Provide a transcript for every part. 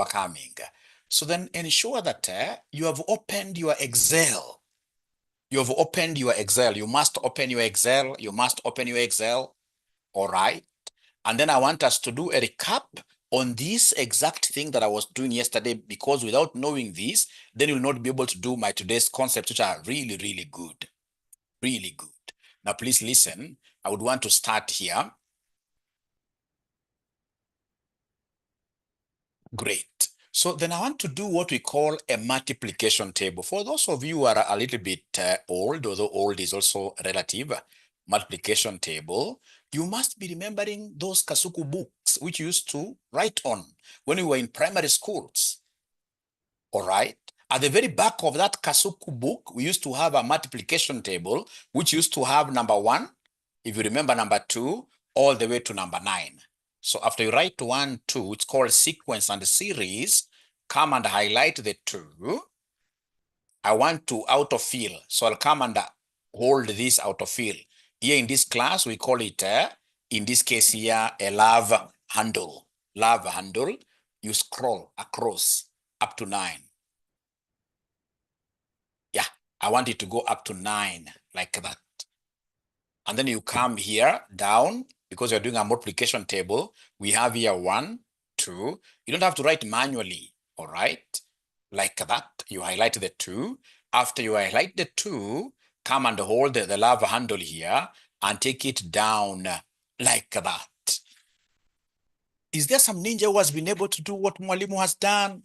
overcoming. So then ensure that you have opened your Excel. You have opened your Excel. You must open your Excel. You must open your Excel. All right. And then I want us to do a recap on this exact thing that I was doing yesterday, because without knowing this, then you'll not be able to do my today's concepts, which are really, really good. Really good. Now, please listen. I would want to start here. Great. So then I want to do what we call a multiplication table. For those of you who are a little bit old, although old is also relative, multiplication table, you must be remembering those Kasuku books which you used to write on when you were in primary schools. All right. At the very back of that Kasuku book, we used to have a multiplication table, which used to have number 1, if you remember number 2, all the way to number 9. So after you write 1, 2, it's called sequence and series. Come and highlight the 2. I want to autofill. So I'll come and hold this autofill. Here in this class, we call it, in this case here, a love handle. Love handle. You scroll across up to 9. Yeah, I want it to go up to 9, like that. And then you come here down, because you're doing a multiplication table. We have here 1, 2. You don't have to write manually, all right? Like that. You highlight the 2. After you highlight the 2, come and hold the love handle here and take it down like that. Is there some ninja who has been able to do what Mwalimu has done?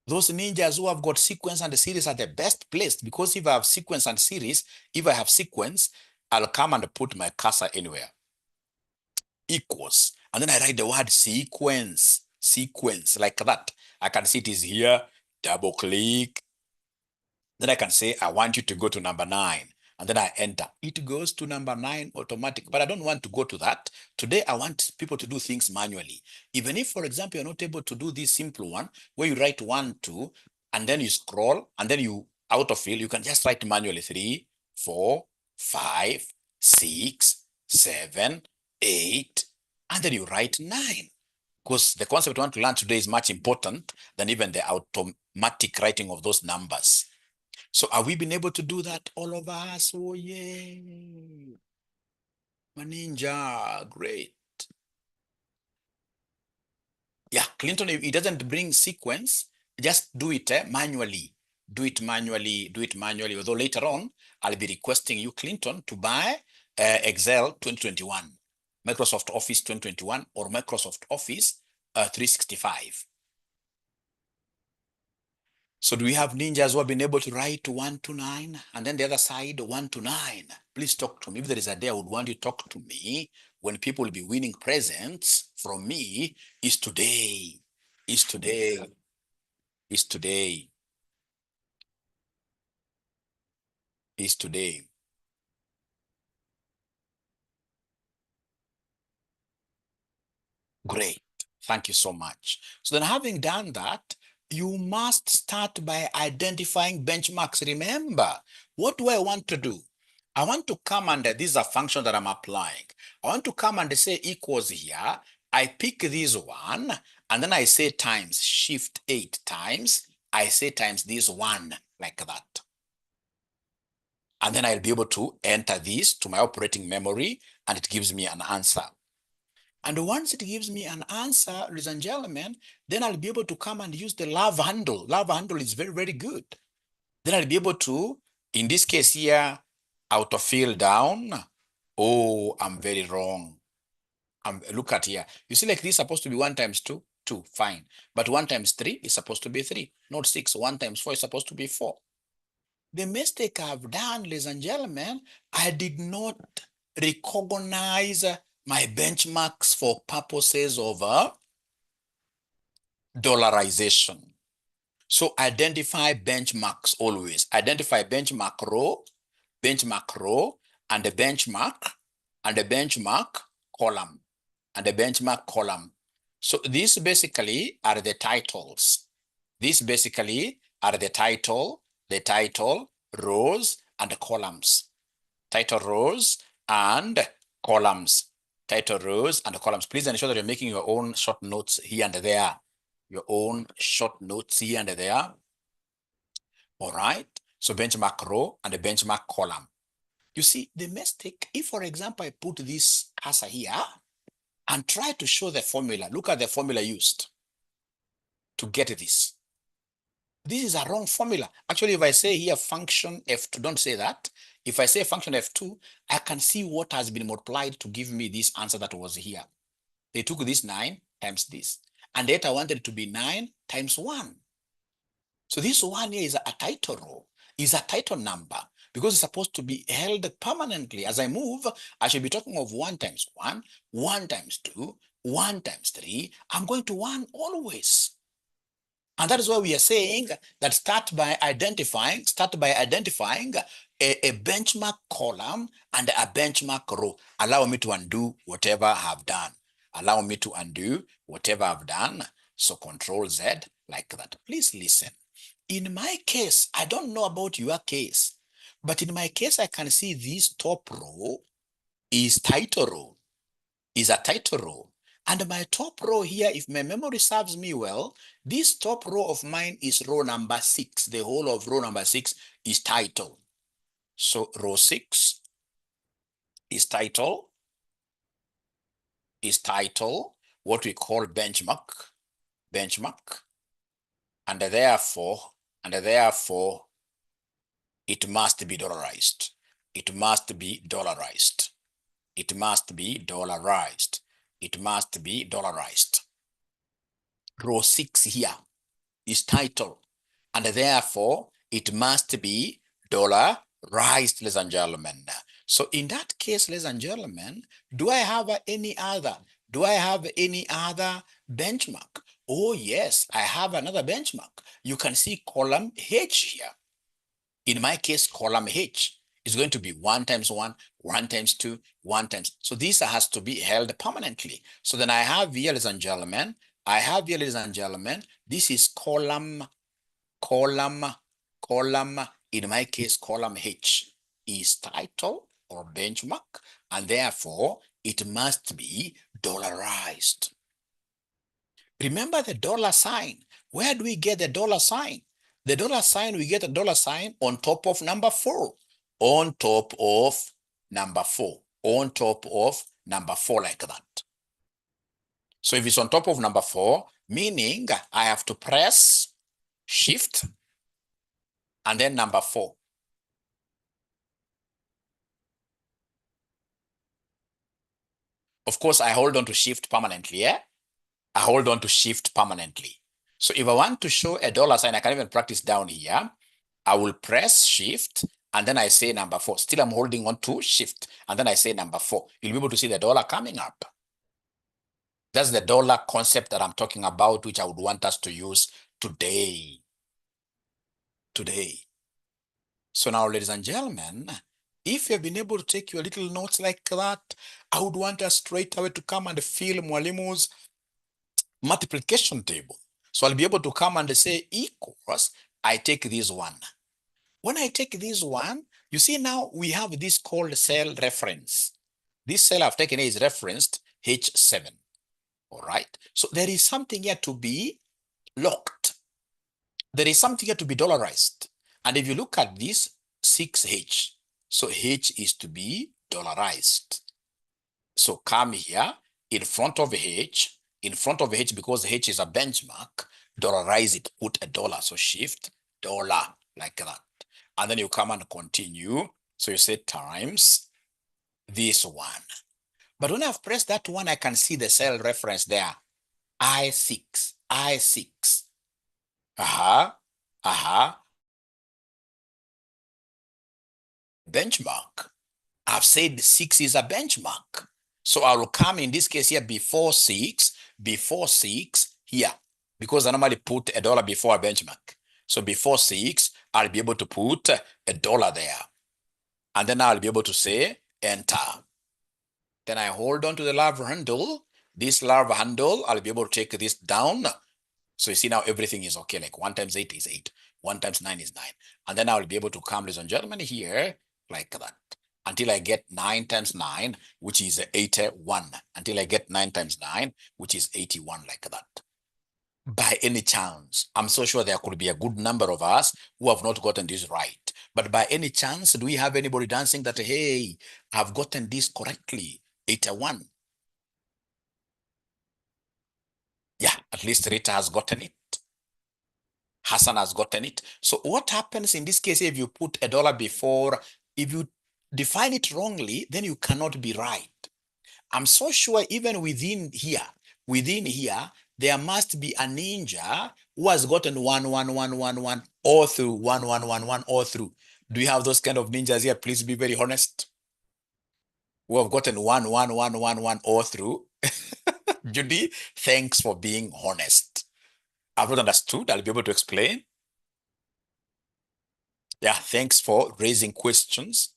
Those ninjas who have got sequence and the series are the best placed, because if I have sequence and series, if I have sequence, I'll come and put my cursor anywhere. Equals. And then I write the word sequence, sequence, like that. I can see it is here, double click. Then I can say, I want you to go to number 9. And then I enter. It goes to number 9 automatic, but I don't want to go to that. Today, I want people to do things manually. Even if, for example, you're not able to do this simple one, where you write 1, 2, and then you scroll, and then you autofill, you can just write manually 3, 4, 5, 6, 7, 8, and then you write 9. Because the concept we want to learn today is much important than even the automatic writing of those numbers. So are we been able to do that, all of us? Oh, yay. Maninja, great. Yeah, Clinton, if it doesn't bring sequence, just do it manually. Do it manually, do it manually. Although later on, I'll be requesting you, Clinton, to buy Excel 2021, Microsoft Office 2021, or Microsoft Office 365. So do we have ninjas who have been able to write 1 to 9, and then the other side 1 to 9? Please talk to me. If there is a day I would want you to talk to me when people will be winning presents from me, is today. Is today. Is today. Is today. Great. Thank you so much. So then, having done that, you must start by identifying benchmarks. Remember, what do I want to do? I want to come and this is a function that I'm applying. I want to come and say equals here. I pick this one, and then I say times, shift 8 times. I say times this one, like that. And then I'll be able to enter this to my operating memory, and it gives me an answer. And once it gives me an answer, ladies and gentlemen, then I'll be able to come and use the love handle. Love handle is very, very good. Then I'll be able to, in this case here, autofill down. Oh, I'm very wrong. Look at here. You see, like this is supposed to be 1 times 2, 2, fine. But 1 times 3 is supposed to be 3, not 6. 1 times 4 is supposed to be 4. The mistake I've done, ladies and gentlemen, I did not recognize my benchmarks for purposes of dollarization. So identify benchmarks always. Identify benchmark row, and the benchmark, and the benchmark column, and the benchmark column. So these basically are the titles. These basically are the title, rows, and columns. Title rows and columns. Title rows and columns. Please ensure that you're making your own short notes here and there. your own short notes here and there. All right. So benchmark row and the benchmark column. You see the mistake, if for example, I put this cursor here and try to show the formula, look at the formula used to get this. This is a wrong formula. Actually, if I say here function F2, don't say that. If I say function F2, I can see what has been multiplied to give me this answer that was here. They took this 9 times this, and yet I wanted it to be 9 times 1. So this one here is a title row, is a title number, because it's supposed to be held permanently. As I move, I should be talking of 1 times 1, 1 times 2, 1 times 3. I'm going to 1 always. And that is why we are saying that start by identifying a benchmark column and a benchmark row. Allow me to undo whatever I have done. Allow me to undo whatever I've done. So Control Z like that. Please listen. In my case, I don't know about your case, but in my case, I can see this top row is title row, is a title row. And my top row here, if my memory serves me well, this top row of mine is row number 6. The whole of row number 6 is title. So row 6 is title, what we call benchmark, and therefore, it must be dollarized. It must be dollarized. It must be dollarized. It must be dollarized. Row 6 here is title, and therefore it must be dollarized, ladies and gentlemen. So in that case, ladies and gentlemen, do I have any other benchmark? Oh yes, I have another benchmark. You can see column H here. In my case, column H is going to be 1 times 1, 1 times 2, 1 times. So this has to be held permanently. So then I have here, ladies and gentlemen, this is column, in my case, column H is title or benchmark, and therefore it must be dollarized. Remember the dollar sign. Where do we get the dollar sign? The dollar sign, we get a dollar sign on top of number 4. On top of number 4. On top of number 4 like that. So if it's on top of number 4, meaning I have to press Shift and then number 4. Of course, I hold on to Shift permanently, yeah? I hold on to Shift permanently. So if I want to show a dollar sign, I can even practice down here. I will press Shift and then I say number 4. Still, I'm holding on to Shift and then I say number 4. You'll be able to see the dollar coming up. That's the dollar concept that I'm talking about, which I would want us to use today. So now, ladies and gentlemen, if you've been able to take your little notes like that, I would want us straight away to come and fill Mwalimu's multiplication table. So I'll be able to come and say equals, I take this one. When I take this one, you see now we have this called cell reference. This cell I've taken is referenced H7. All right. So there is something here to be locked. There is something here to be dollarized. And if you look at this 6H, so H is to be dollarized. So come here in front of H, because H is a benchmark, dollarize it, put a dollar. So Shift dollar like that. And then you come and continue. So you say times this one. But when I've pressed that one, I can see the cell reference there. I6. Benchmark. I've said 6 is a benchmark. So I will come in this case here before 6 here, because I normally put a dollar before a benchmark. So before 6, I'll be able to put a dollar there. And then I'll be able to say enter. Then I hold on to the love handle. This love handle, I'll be able to take this down. So you see now everything is okay. Like 1 times 8 is 8. 1 times 9 is 9. And then I'll be able to come, ladies and gentlemen, here like that. Until I get 9 times 9, which is 81. Until I get 9 times 9, which is 81 like that. by any chance, I'm so sure there could be a good number of us who have not gotten this right. But by any chance, do we have anybody dancing that, hey, I've gotten this correctly? 81. Yeah, at least Rita has gotten it. Hassan has gotten it. So what happens in this case, if you put a dollar before, if you define it wrongly, then you cannot be right. I'm so sure even within here, there must be a ninja who has gotten 11111 all through 1111 all through. Do you have those kind of ninjas here? Please be very honest. Who have gotten 11111 all through. Judy, thanks for being honest. I've not understood. I'll be able to explain. Yeah, thanks for raising questions.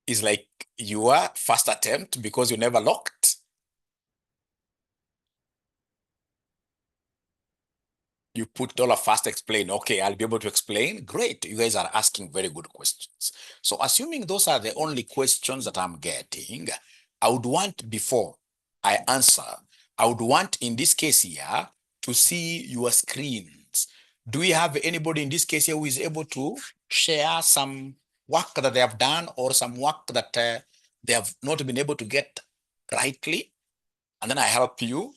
It's like your first attempt because you never locked. You put dollar fast explain. Okay, I'll be able to explain. Great. You guys are asking very good questions. So assuming those are the only questions that I'm getting, I would want before I answer, I would want in this case here to see your screens. Do we have anybody in this case here who is able to share some work that they have done or some work that they have not been able to get rightly? And then I help you.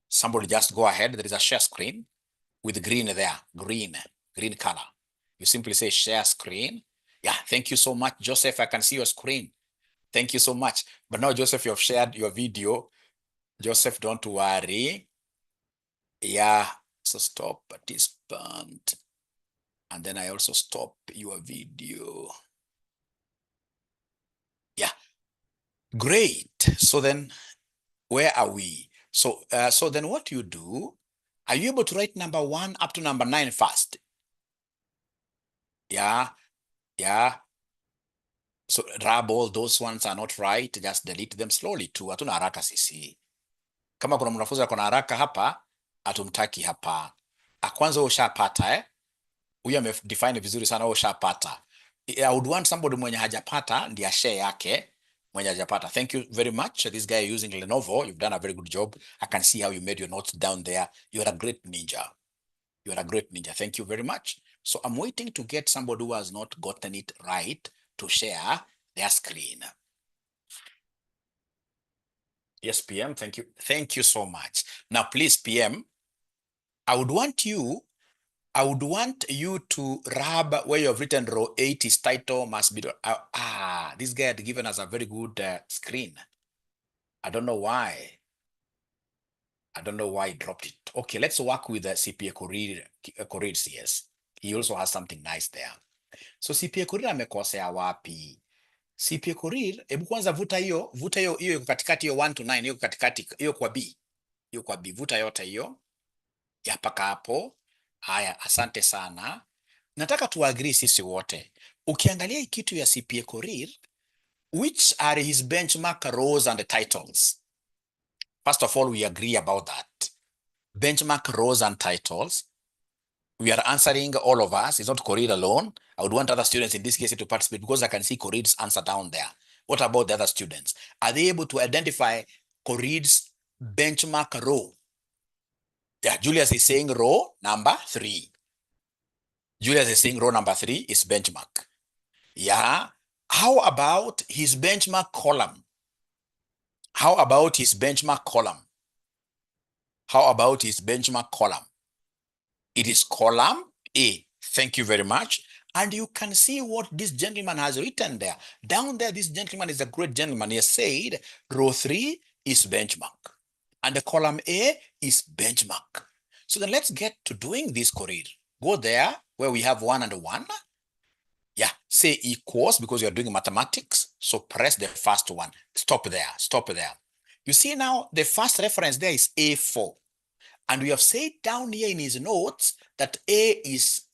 Somebody just go ahead. There is a share screen with green there, green color. You simply say share screen. Yeah, thank you so much, Joseph. I can see your screen. Thank you so much. But now, Joseph, you have shared your video. Joseph, don't worry. Yeah, so stop participant. And then I also stop your video. Yeah, great. So then where are we? So then what you do, are you able to write number 1 up to number 9 first? Yeah, yeah. So all those ones are not right, just delete them slowly tu. Hatuna haraka sisi. Kama kuna mwanafunzi ako na haraka hapa, hatumtaki hapa. Kwanza ushapata huyu amedefine vizuri sana, ushapata. I would want somebody mwenye hajapata ndiye share yake mwenye hajapata. Thank you very much. This guy using Lenovo, you've done a very good job. I can see how you made your notes down there. You're a great ninja. You're a great ninja. Thank you very much. So I'm waiting to get somebody who has not gotten it right to share their screen. Yes, PM, thank you. Thank you so much. Now, please, PM, I would want you to rub where you have written row 8 is title must be. This guy had given us a very good screen. I don't know why. I don't know why he dropped it. Okay, let's work with the CPA Korir CS. He also has something nice there. So CPA Korir amekosea wapi? CPA Korir, hebu kwanza vuta hiyo iko katikati, hiyo 1 to 9 hiyo katikati, hiyo kwa B. Hiyo kwa B, vuta yote hiyo. Ya paka hapo. Haya, asante sana. Nataka tuagree sisi wote. Ukiangalia hii kitu ya CPA Korir, which are his benchmark rows and titles? First of all, we agree about that. Benchmark rows and titles. We are answering, all of us. It's not Korir alone. I would want other students in this case to participate because I can see Korir's answer down there. What about the other students? Are they able to identify Korir's benchmark row? Yeah, Julius is saying row number 3. Julius is saying row number 3 is benchmark. Yeah. How about his benchmark column? How about his benchmark column? How about his benchmark column? It is column A. Thank you very much. And you can see what this gentleman has written there. Down there, this gentleman is a great gentleman. He has said row 3 is benchmark. And the column A is benchmark. So then let's get to doing this Korir. Go there where we have 1 and 1. Yeah, say equals because you're doing mathematics. So press the first one. Stop there. Stop there. You see now the first reference there is A4. And we have said down here in his notes that A is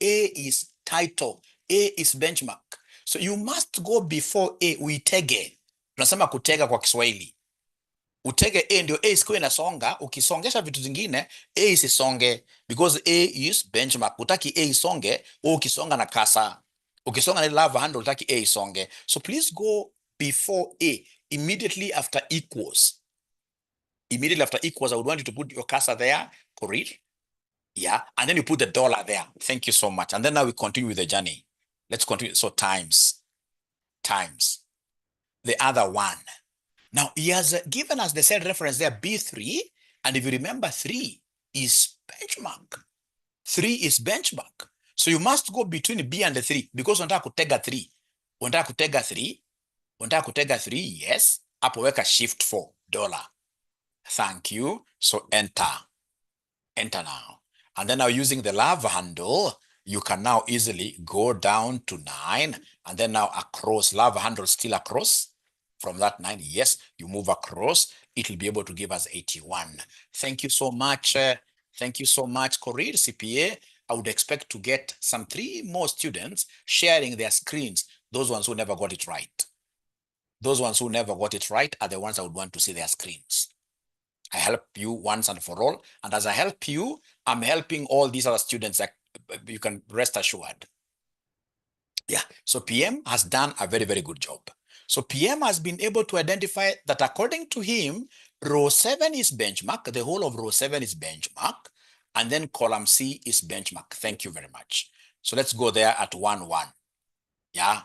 title, A is benchmark. So you must go before A, uitege. Tunasema kutega kwa Kiswahili. Utege A ndio A isikuwe inasonga, ukisongesha vitu zingine A isisonge because A is benchmark. Utaki A isonge, ukisonga na kasa. Ukisonga na lava handle utaki A isonge. So please go before A immediately after equals. Immediately after equals, I would want you to put your cursor there, correct? Yeah, and then you put the dollar there. Thank you so much. And then now we continue with the journey. Let's continue. So times the other one. Now he has given us the cell reference there, B3. And if you remember, 3 is benchmark. 3 is benchmark. So you must go between B and the 3 because unataka kutega 3. Unataka kutega 3. Unataka kutega 3, yes. Hapo weka shift 4 dollar. Thank you. So enter now. And then now using the love handle, you can now easily go down to 9 and then now across. Love handle still across from that 9. Yes, you move across. It will be able to give us 81. Thank you so much. Thank you so much, Career CPA. I would expect to get some 3 more students sharing their screens. Those ones who never got it right. Those ones who never got it right are the ones I would want to see their screens. I help you once and for all. And as I help you, I'm helping all these other students that you can rest assured. Yeah, so PM has done a very, very good job. So PM has been able to identify that according to him, row 7 is benchmark, the whole of row 7 is benchmark, and then column C is benchmark. Thank you very much. So let's go there at 1, 1. Yeah,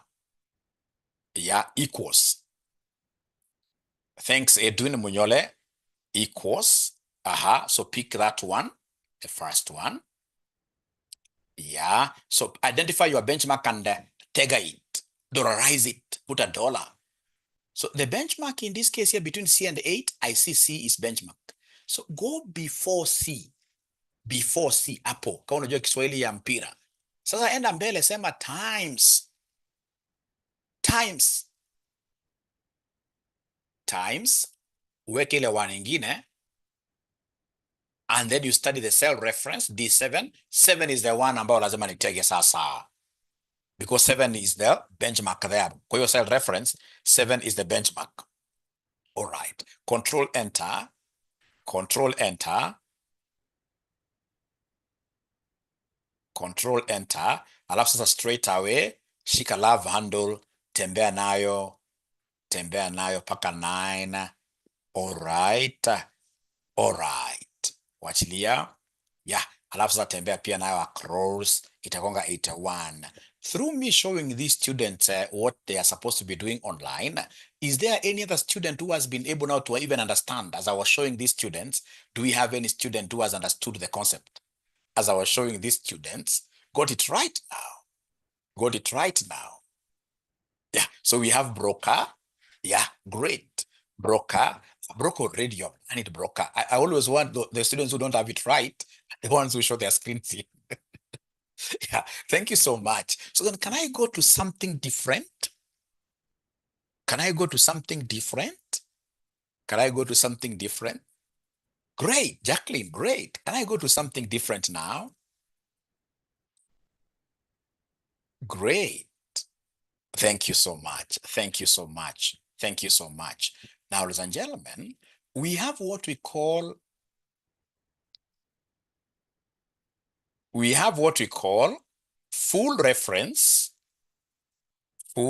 equals. Thanks, Edwin Munyole. Equals. So pick that one, the first one. Yeah, so identify your benchmark and tagger it, dollarize it, put a dollar. So the benchmark in this case here between C and 8, I see C is benchmark. So go before C, hapo. Kama unajua Kiswahili ya mpira. Sasa enda mbele sema times, uweke ile one ingine, and then you study the cell reference, D7. 7 is the one ambao lazima nitege sasa. Because 7 is the benchmark there. For your cell reference, 7 is the benchmark. All right. Control enter. Control enter. Control enter. Alafu sasa straight away, shika love handle, tembea nayo paka 9. All right. All right. Wachilia. Yeah. Alafu sasa tembea pia nayo across, itakonga 81. Through me showing these students what they are supposed to be doing online, is there any other student who has been able now to even understand? As I was showing these students, do we have any student who has understood the concept? As I was showing these students, got it right now. Got it right now. Yeah, so we have broker. Yeah, great. Broker already, I need broker. I always want the students who don't have it right, the ones who show their screens in. Yeah, thank you so much. So then can I go to something different? Can I go to something different? Can I go to something different? Great, Jacqueline, great. Can I go to something different now? Great. Thank you so much. Thank you so much. Thank you so much. Now, ladies and gentlemen, we have what we call full reference, I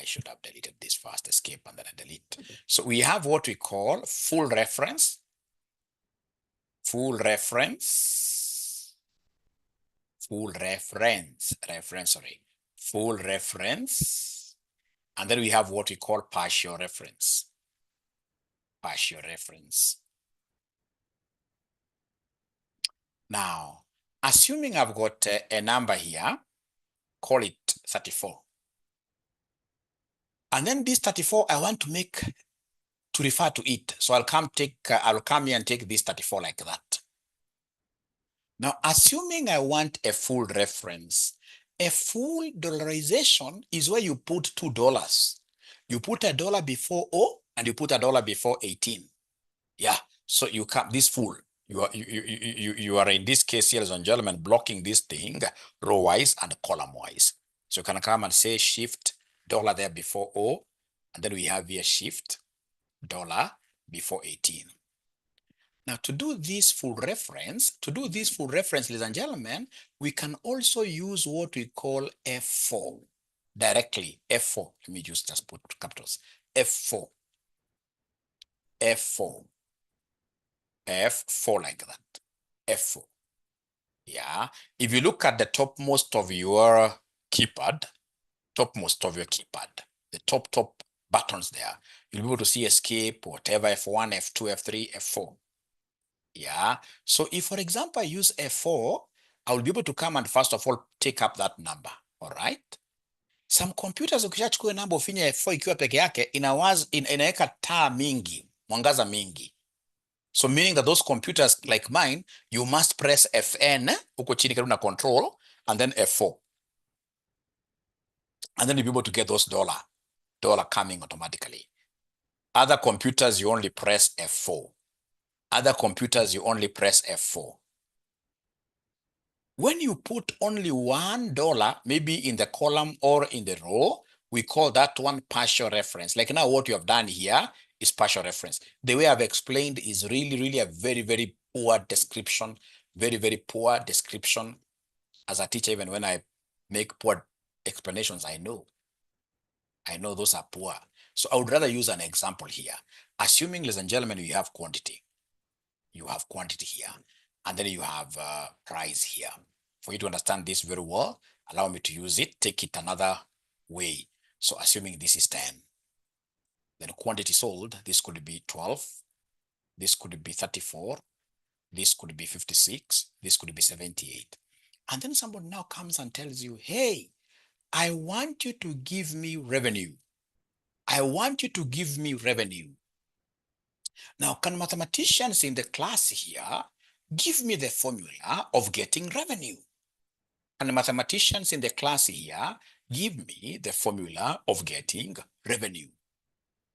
should have deleted this first, escape and then I delete. So we have what we call full reference, and then we have what we call partial reference. Now, assuming I've got a number here, call it 34. And then this 34, I want to refer to it. So I'll come here and take this 34 like that. Now, assuming I want a full reference, a full dollarization is where you put $2. You put $1 before O and you put $1 before 18. Yeah, so you come this full. You are in this case here, ladies and gentlemen, blocking this thing row-wise and column-wise. So you can come and say shift dollar there before O, and then we have here shift dollar before 18. Now, to do this full reference, ladies and gentlemen, we can also use what we call F4 directly. F4, let me just put capitals. F4, F4, F4 like that, F4. Yeah. If you look at the topmost of your keypad, the top buttons there, you'll be able to see escape, whatever, F1, F2, F3, F4. Yeah. So if, for example, I use F4, I will be able to come and first of all take up that number. All right. Some computers ukishachukua namba ufinya F4 ikiwa peke yake inaweka taa mingi, mwangaza mingi. So meaning that those computers like mine, you must press Fn huko chini karibu na control and then F4. And then you'll be able to get those dollar coming automatically. Other computers, you only press F4. Other computers, you only press F4. When you put only $1, maybe in the column or in the row, we call that one partial reference. Like now what you have done here is partial reference. The way I've explained is really a very poor description, very poor description. As a teacher, even when I make poor explanations, I know those are poor. So I would rather use an example here. Assuming, ladies and gentlemen, you have quantity. You have quantity here, and then you have price here. For you to understand this very well, allow me to use it, take it another way. So assuming this is 10, then quantity sold, this could be 12, this could be 34, this could be 56, this could be 78. And then somebody now comes and tells you, hey, I want you to give me revenue. I want you to give me revenue. Now, can mathematicians in the class here give me the formula of getting revenue? Can the mathematicians in the class here give me the formula of getting revenue?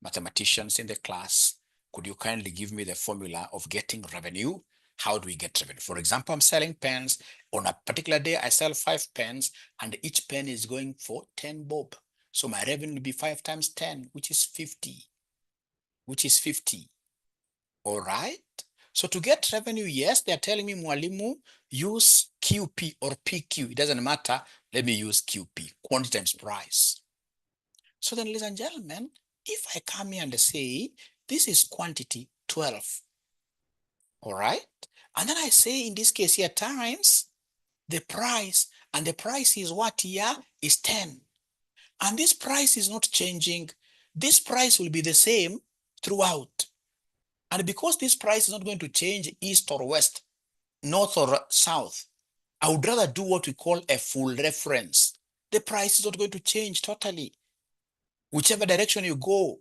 Mathematicians in the class, could you kindly give me the formula of getting revenue? How do we get revenue? For example, I'm selling pens. On a particular day, I sell 5 pens, and each pen is going for 10 bob. So my revenue will be 5 times 10, which is 50. All right. So to get revenue, yes, they're telling me, Mwalimu, use QP or PQ. It doesn't matter. Let me use QP, quantity times price. So then, ladies and gentlemen, if I come here and say, this is quantity 12, all right? And then I say, in this case here, times the price, and the price is what here? Is 10. And this price is not changing. This price will be the same throughout. And because this price is not going to change east or west, north or south, I would rather do what we call a full reference. The price is not going to change totally. Whichever direction you go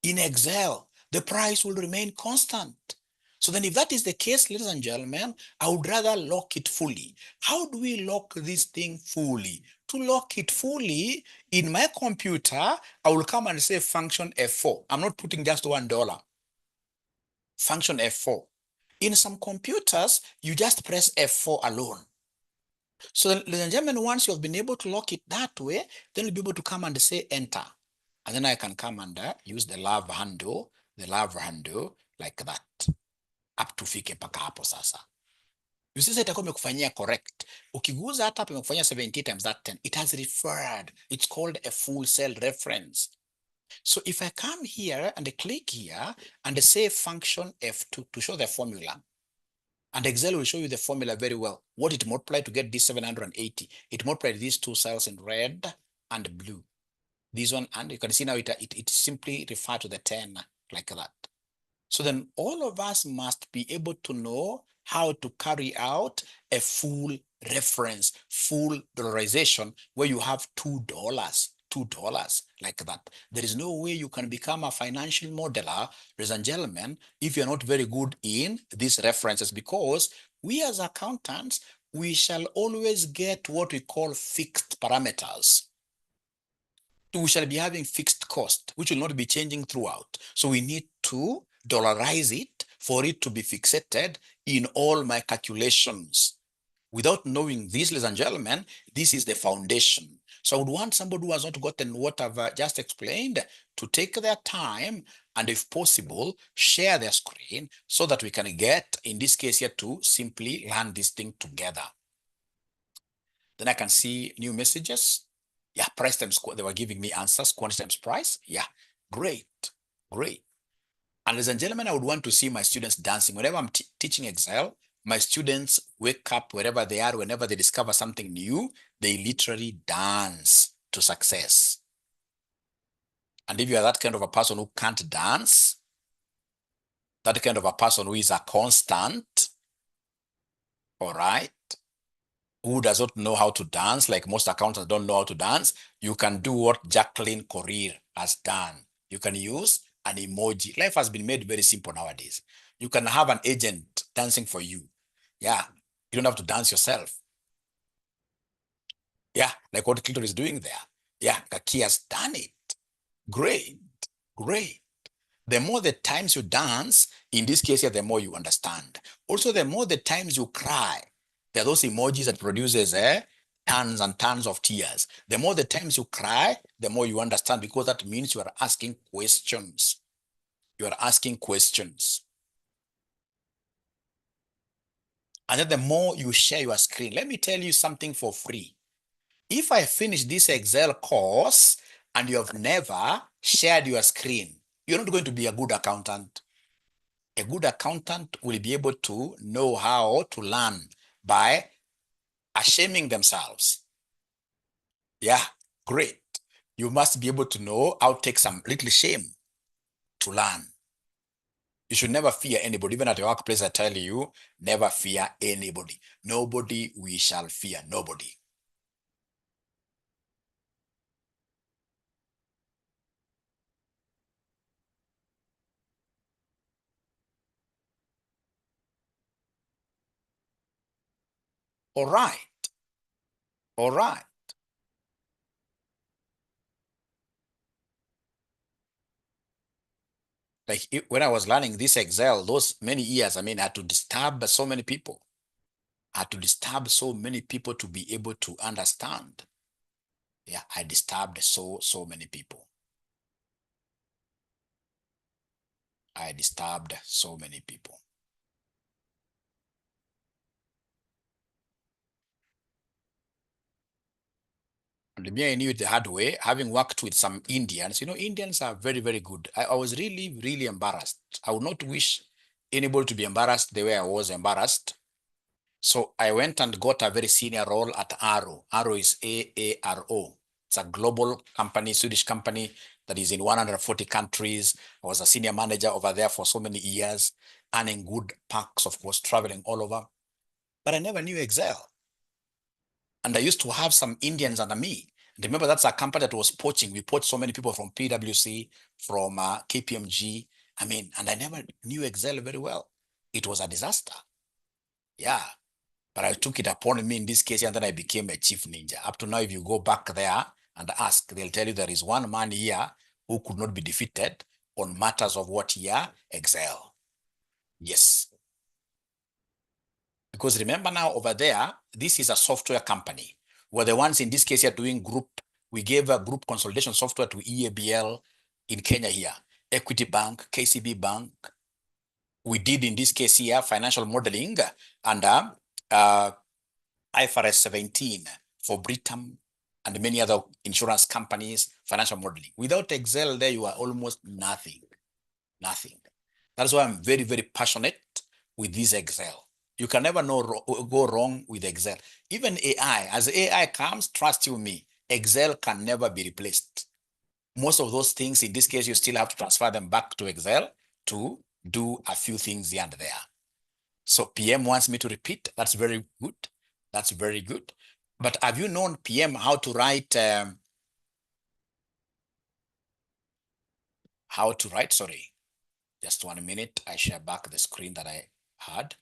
in Excel, the price will remain constant. So then if that is the case, ladies and gentlemen, I would rather lock it fully. How do we lock this thing fully? To lock it fully, in my computer, I will come and say function F4. I'm not putting just $1. Function F4. In some computers, you just press F4 alone. So, ladies and gentlemen, once you have been able to lock it that way, then you'll be able to come and say enter. And then I can come and use the love handle like that. Up to fike paka hapo sasa. You see, itakuwa imekufanyia correct. Ukiguza hata hapo imekufanyia 70 times that 10. It has referred. It's called a full cell reference. So if I come here and I click here and I say function F2 to show the formula, and Excel will show you the formula very well. What it multiplied to get this 780. It multiplied these two cells in red and blue. This one, and you can see now it simply refers to the 10 like that. So then all of us must be able to know how to carry out a full reference, full dollarization, where you have $2 like that. There is no way you can become a financial modeler, ladies and gentlemen, if you're not very good in these references, because we as accountants, we shall always get what we call fixed parameters. We shall be having fixed cost, which will not be changing throughout. So we need to dollarize it for it to be fixated in all my calculations. Without knowing this, ladies and gentlemen, this is the foundation. So I would want somebody who has not gotten what I've just explained to take their time and, if possible, share their screen so that we can get, in this case here, to simply learn this thing together. Then I can see new messages. Yeah, price times, they were giving me answers, quantity times price. Yeah, Great, great. And ladies and gentlemen, I would want to see my students dancing. Whenever I'm teaching Excel, my students wake up wherever they are, whenever they discover something new, they literally dance to success. And if you are that kind of a person who can't dance, that kind of a person who is a constant, all right, who does not know how to dance, like most accountants don't know how to dance, you can do what Jacqueline Korir has done. You can use an emoji. Life has been made very simple nowadays. You can have an agent dancing for you. Yeah, you don't have to dance yourself. Yeah, like what Clinton is doing there. Yeah, Kaki has done it. Great, great. The more the times you dance, in this case here, the more you understand. Also, the more the times you cry, there are those emojis that produces tons and tons of tears. The more the times you cry, the more you understand, because that means you are asking questions. You are asking questions. And then the more you share your screen, let me tell you something for free. If I finish this Excel course and you have never shared your screen, you're not going to be a good accountant. A good accountant will be able to know how to learn by ashaming themselves. Yeah, great. You must be able to know how to take some little shame to learn. You should never fear anybody. Even at your workplace, I tell you, never fear anybody. Nobody we shall fear, nobody. All right, all right. Like when I was learning this Excel, those many years, I mean, I had to disturb so many people. I had to disturb so many people to be able to understand. Yeah, I disturbed so many people. I disturbed so many people. And me, I knew it the hard way, having worked with some Indians. Indians are very, very good. I was really, really embarrassed. I would not wish anybody to be embarrassed the way I was embarrassed. So I went and got a very senior role at Arrow. Arrow is AARO. It's a global company, Swedish company that is in 140 countries. I was a senior manager over there for so many years, earning good perks, of course, traveling all over. But I never knew Excel. And I used to have some Indians under me. And remember, that's a company that was poaching. We poached so many people from PwC, from KPMG. I mean, and I never knew Excel very well. It was a disaster. Yeah. But I took it upon me in this case, and then I became a chief ninja. Up to now, if you go back there and ask, they'll tell you there is one man here who could not be defeated on matters of what year? Excel. Yes. Because remember now over there, this is a software company. We're the ones in this case here doing group. We gave a group consolidation software to EABL in Kenya here, Equity Bank, KCB Bank. We did in this case here financial modeling under IFRS 17 for Britam and many other insurance companies, financial modeling. Without Excel there, you are almost nothing, nothing. That's why I'm very, very passionate with this Excel. You can never go wrong with Excel. Even AI, as AI comes, trust you me, Excel can never be replaced. Most of those things, in this case, you still have to transfer them back to Excel to do a few things here and there. So PM wants me to repeat. That's very good. That's very good. But have you known PM how to write, sorry, just 1 minute. I share back the screen that I had.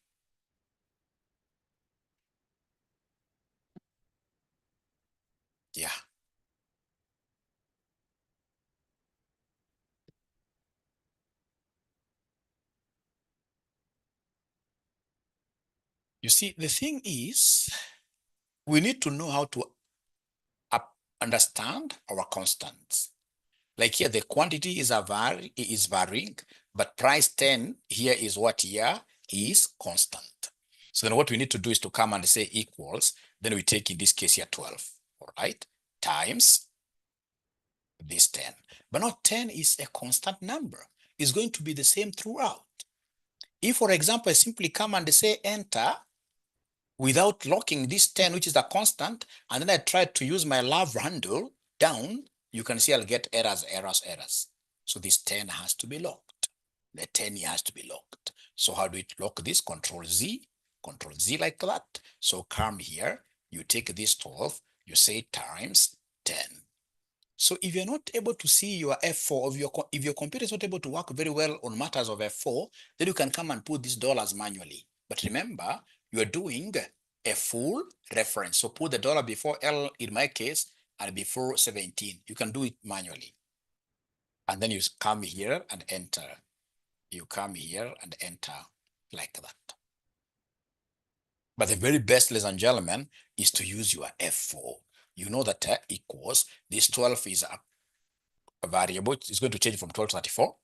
Yeah. You see, the thing is, we need to know how to understand our constants. Like here, the quantity is varying, but price 10 here is what here is constant. So then what we need to do is to come and say equals, then we take in this case here 12, all right, times this 10. But now 10 is a constant number. It's going to be the same throughout. If, for example, I simply come and say enter without locking this 10, which is a constant, and then I try to use my love handle down, you can see I'll get errors, errors, errors. So this 10 has to be locked. The 10 has to be locked. So how do we lock this? Control Z like that. So come here, you take this 12, you say times 10. So if you're not able to see your F4, if your computer is not able to work very well on matters of F4, then you can come and put these dollars manually. But remember, you're doing a full reference. So put the dollar before L in my case and before 17. You can do it manually. And then you come here and enter. You come here and enter like that. But the very best, ladies and gentlemen, is to use your F4. You know that equals, this 12 is a variable. It's going to change from 12 to 34.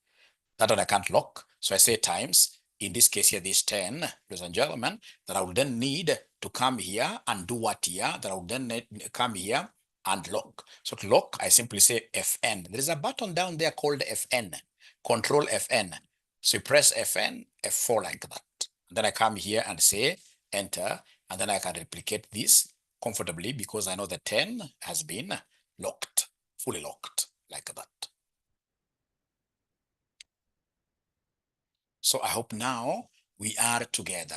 That one I can't lock. So I say times, in this case here, this 10, ladies and gentlemen, that I will then need to come here and do what here, that I will then need come here and lock. So to lock, I simply say Fn. There is a button down there called Fn, Control Fn. So you press Fn, F4 like that. And then I come here and say enter, and then I can replicate this comfortably because I know the 10 has been locked, fully locked like that. So I hope now we are together.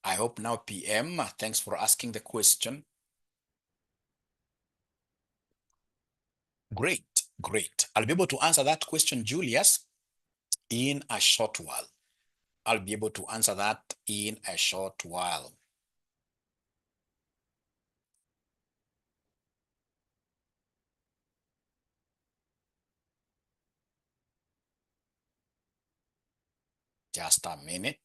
I hope now PM, thanks for asking the question. Great, great. I'll be able to answer that question, Julius, in a short while. I'll be able to answer that in a short while. Just a minute.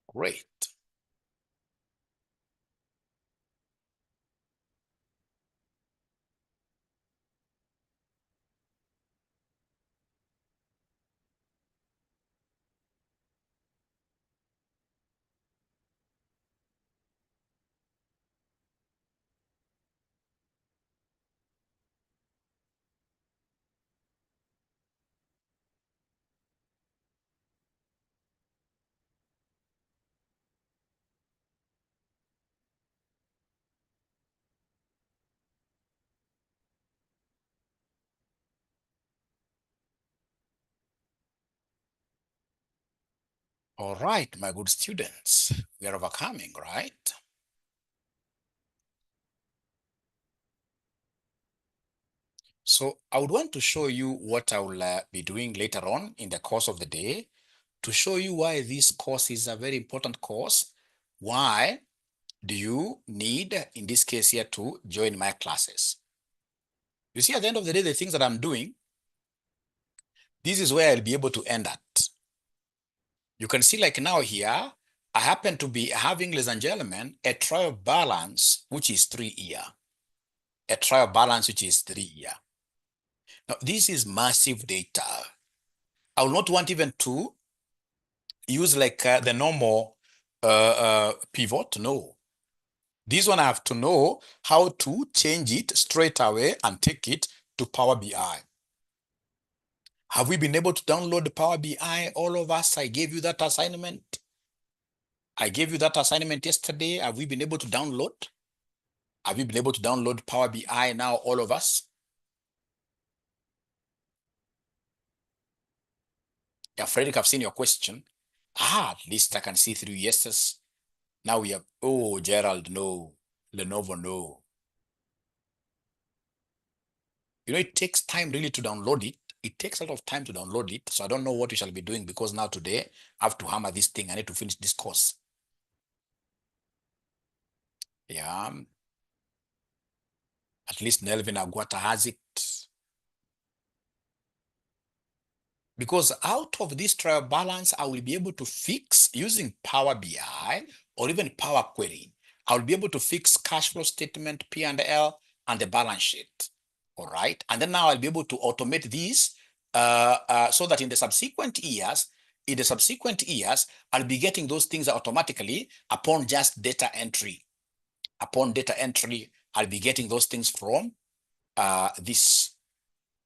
Great. All right, my good students, we are overcoming, right? So I would want to show you what I will be doing later on in the course of the day to show you why this course is a very important course. Why do you need, in this case here, to join my classes? You see, at the end of the day, the things that I'm doing, this is where I'll be able to end at. You can see like now here, I happen to be having, ladies and gentlemen, a trial balance, which is 3 year. A trial balance, which is 3 year. Now, this is massive data. I will not want even to use like the normal pivot. No. This one I have to know how to change it straight away and take it to Power BI. Have we been able to download Power BI? All of us, I gave you that assignment. I gave you that assignment yesterday. Have we been able to download? Have you been able to download Power BI now, all of us? Yeah, Frederick, I've seen your question. At least I can see 3 yeses. Now we have, oh, Gerald, no. Lenovo, no. You know, it takes time really to download it. It takes a lot of time to download it. So I don't know what we shall be doing because now today I have to hammer this thing. I need to finish this course. Yeah. At least Nelvin Agwata has it. Because out of this trial balance, I will be able to fix using Power BI or even Power Query. I will be able to fix cash flow statement, P&L, and the balance sheet. All right. And then now I'll be able to automate these so that in the subsequent years, in the subsequent years, I'll be getting those things automatically upon just data entry. Upon data entry, I'll be getting those things from this.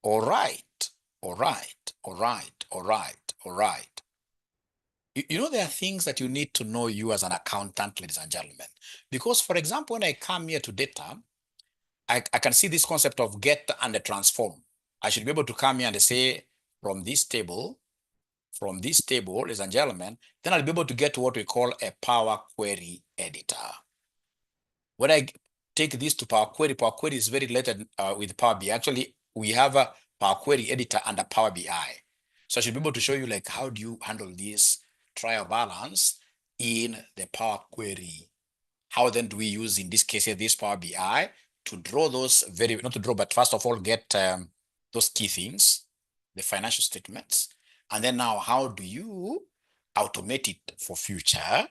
All right, all right, all right, all right, all right. You know, there are things that you need to know, you as an accountant, ladies and gentlemen. Because, for example, when I come here to data, I can see this concept of get and transform. I should be able to come here and say from this table, ladies and gentlemen, then I'll be able to get what we call a Power Query editor. When I take this to Power Query is very related with Power BI. Actually, we have a Power Query editor under Power BI. So I should be able to show you like how do you handle this trial balance in the Power Query. How then do we use, in this case here, this Power BI to draw those not to draw, but first of all, get those key things, the financial statements. And then now, how do you automate it for future?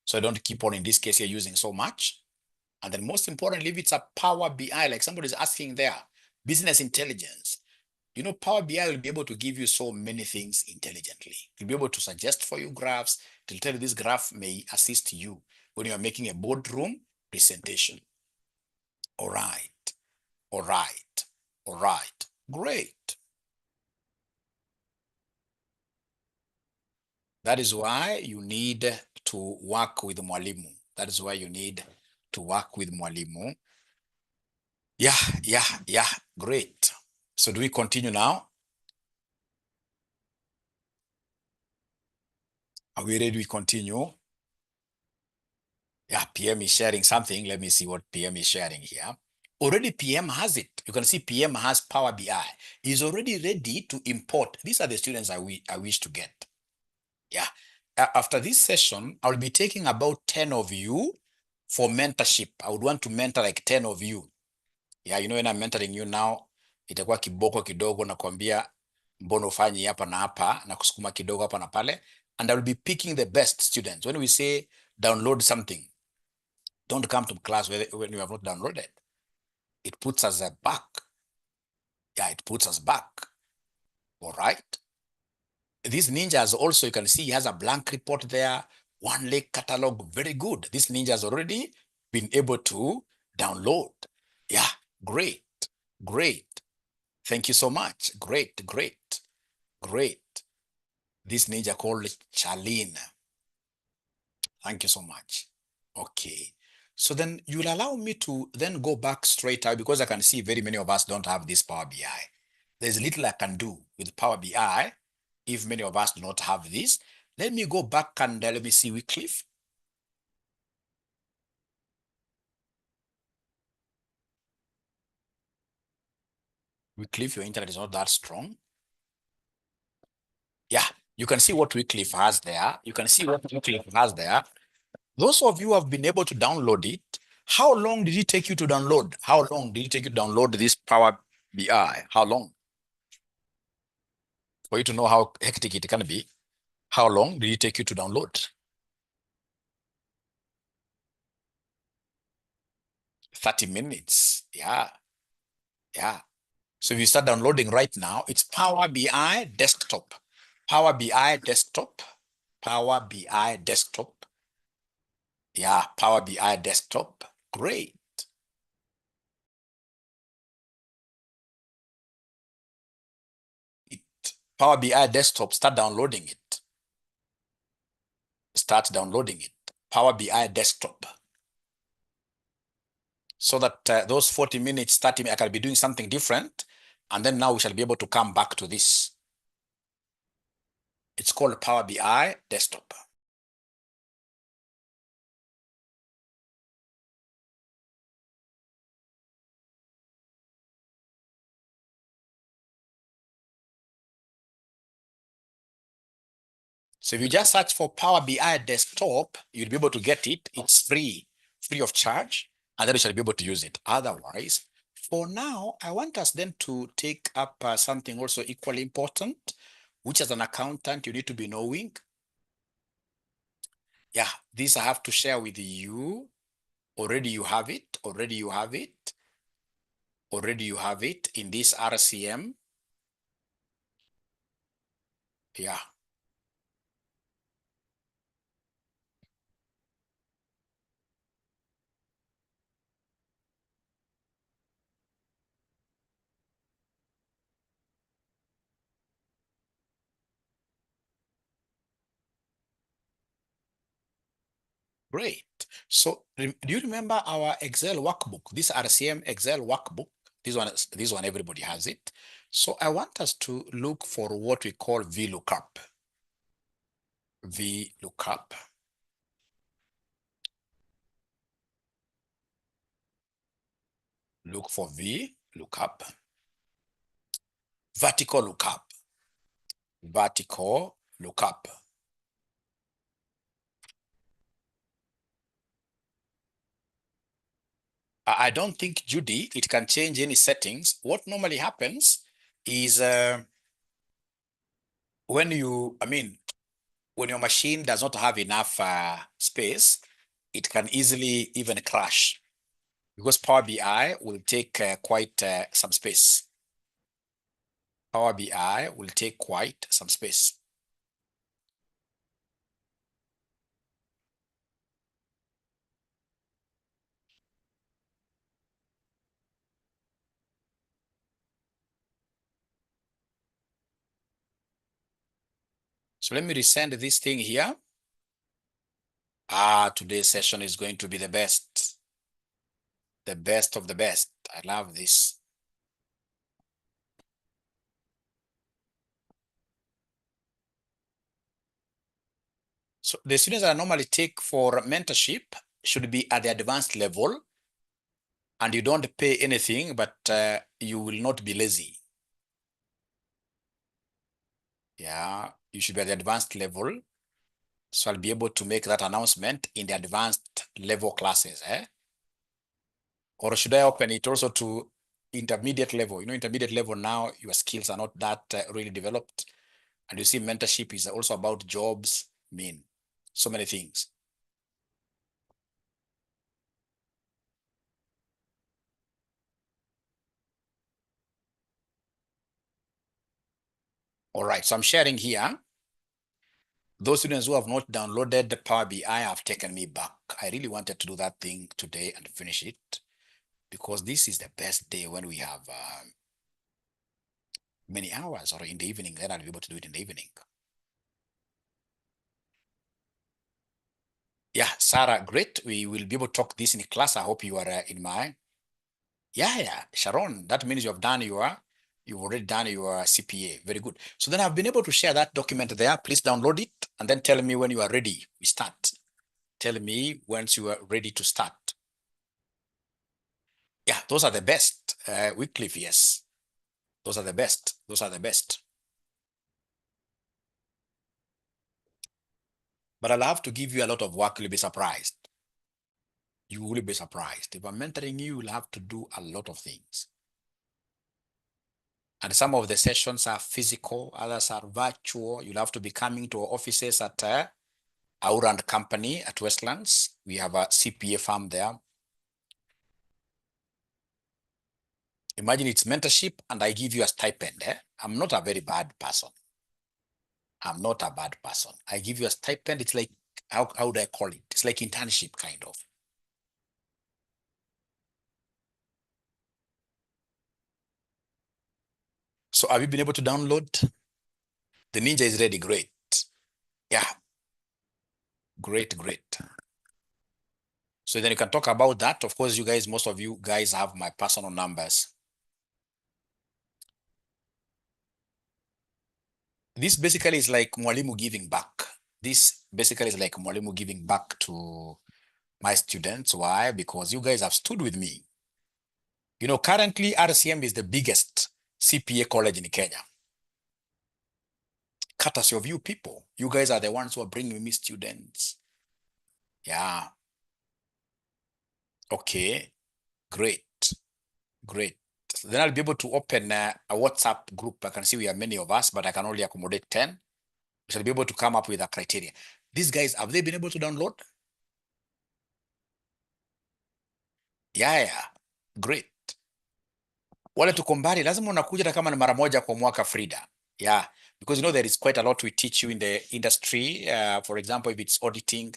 So I don't keep on, in this case here, using so much. And then most importantly, if it's a Power BI, like somebody's asking there, business intelligence, you know, Power BI will be able to give you so many things intelligently. It'll be able to suggest for you graphs. It'll tell you this graph may assist you when you're making a boardroom presentation. All right, all right, all right, great. That is why you need to work with Mwalimu. That is why you need to work with Mwalimu. Yeah, great. So do we continue now? Are we ready? We continue. Yeah, PM is sharing something. Let me see what PM is sharing here. Already PM has it. You can see PM has Power BI. He's already ready to import. These are the students I wish to get. Yeah. After this session, I'll be taking about 10 of you for mentorship. I would want to mentor like 10 of you. Yeah, you know, when I'm mentoring you now, itakuwa kiboko kidogo na kuambia mbono ufanyi hapa na hapa na kusukuma kidogo hapa na pale. And I will be picking the best students. When we say download something, don't come to class when you have not downloaded. It puts us back. Yeah, it puts us back. All right. These ninjas also, you can see he has a blank report there, one lake catalog, very good. This ninja has already been able to download. Yeah, great, great. Thank you so much. Great, great, great. This ninja called Charlene. Thank you so much. Okay. So then you'll allow me to then go back straight out, because I can see very many of us don't have this Power BI. There's little I can do with Power BI if many of us do not have this. Let me go back and let me see Wycliffe. Wycliffe, your internet is not that strong. Yeah, you can see what Wycliffe has there. You can see what Wycliffe has there. Those of you who have been able to download it, how long did it take you to download? How long did it take you to download this Power BI? How long? For you to know how hectic it can be, how long did it take you to download? 30 minutes. Yeah. So if you start downloading right now, it's Power BI Desktop. Power BI Desktop. Power BI Desktop. Yeah, Power BI Desktop. Great. Power BI Desktop, start downloading it. Start downloading it. Power BI Desktop. So that those 40 minutes, 30 minutes, I can be doing something different. And then now we shall be able to come back to this. It's called Power BI Desktop. So if you just search for Power BI Desktop, you'll be able to get it. It's free of charge, and then you shall be able to use it. Otherwise, for now, I want us then to take up something also equally important, which as an accountant, you need to be knowing. Yeah, this I have to share with you. Already you have it. Already you have it. Already you have it in this RCM. Yeah. Great. So do you remember our Excel workbook? This RCM Excel workbook. This one, everybody has it. So I want us to look for what we call VLOOKUP. VLOOKUP. Look for VLOOKUP. Vertical lookup. Vertical lookup. I don't think, Judy, it can change any settings. What normally happens is when when your machine does not have enough space, it can easily even crash because Power BI will take quite some space. Power BI will take quite some space. So let me resend this thing here. Today's session is going to be the best. The best of the best. I love this. So the students that I normally take for mentorship should be at the advanced level, and you don't pay anything, but you will not be lazy. Yeah, you should be at the advanced level. So I'll be able to make that announcement in the advanced level classes, eh? Or should I open it also to intermediate level? You know, intermediate level now, your skills are not that really developed. And you see, mentorship is also about jobs, so many things. All right, so I'm sharing here. Those students who have not downloaded the Power BI have taken me back. I really wanted to do that thing today and finish it because this is the best day when we have many hours, or in the evening, then I'll be able to do it in the evening. Yeah, Sarah, great. We will be able to talk this in class. I hope you are in my, yeah, Sharon, that means you've already done your CPA. Very good. So then I've been able to share that document there. Please download it and then tell me when you are ready. We start. Tell me once you are ready to start. Yeah, those are the best. Wycliffe, yes. Those are the best. Those are the best. But I'll have to give you a lot of work. You'll be surprised. You will be surprised. If I'm mentoring you, you'll have to do a lot of things. And some of the sessions are physical, others are virtual. You'll have to be coming to our offices at our and company at Westlands. We have a CPA firm there. Imagine it's mentorship and I give you a stipend. I'm not a very bad person. I'm not a bad person. I give you a stipend. It's like, how do I call it? It's like internship kind of. So have you been able to download? The Ninja is ready. Great. Yeah, great, great. So then you can talk about that. Of course, you guys, most of you guys have my personal numbers. This basically is like Mwalimu giving back. This basically is like Mwalimu giving back to my students. Why? Because you guys have stood with me. You know, currently RCM is the biggest CPA college in Kenya. Courtesy of you people. You guys are the ones who are bringing me students. Yeah. Okay. Great. Great. So then I'll be able to open a WhatsApp group. I can see we are many of us, but I can only accommodate 10. We shall be able to come up with a criteria. These guys, have they been able to download? Yeah, yeah. Great. Wale tuko mbali, lazima unakuja hata kama ni mara moja kwa mwaka, Frida. Yeah, because you know there is quite a lot we teach you in the industry. For example, if it's auditing,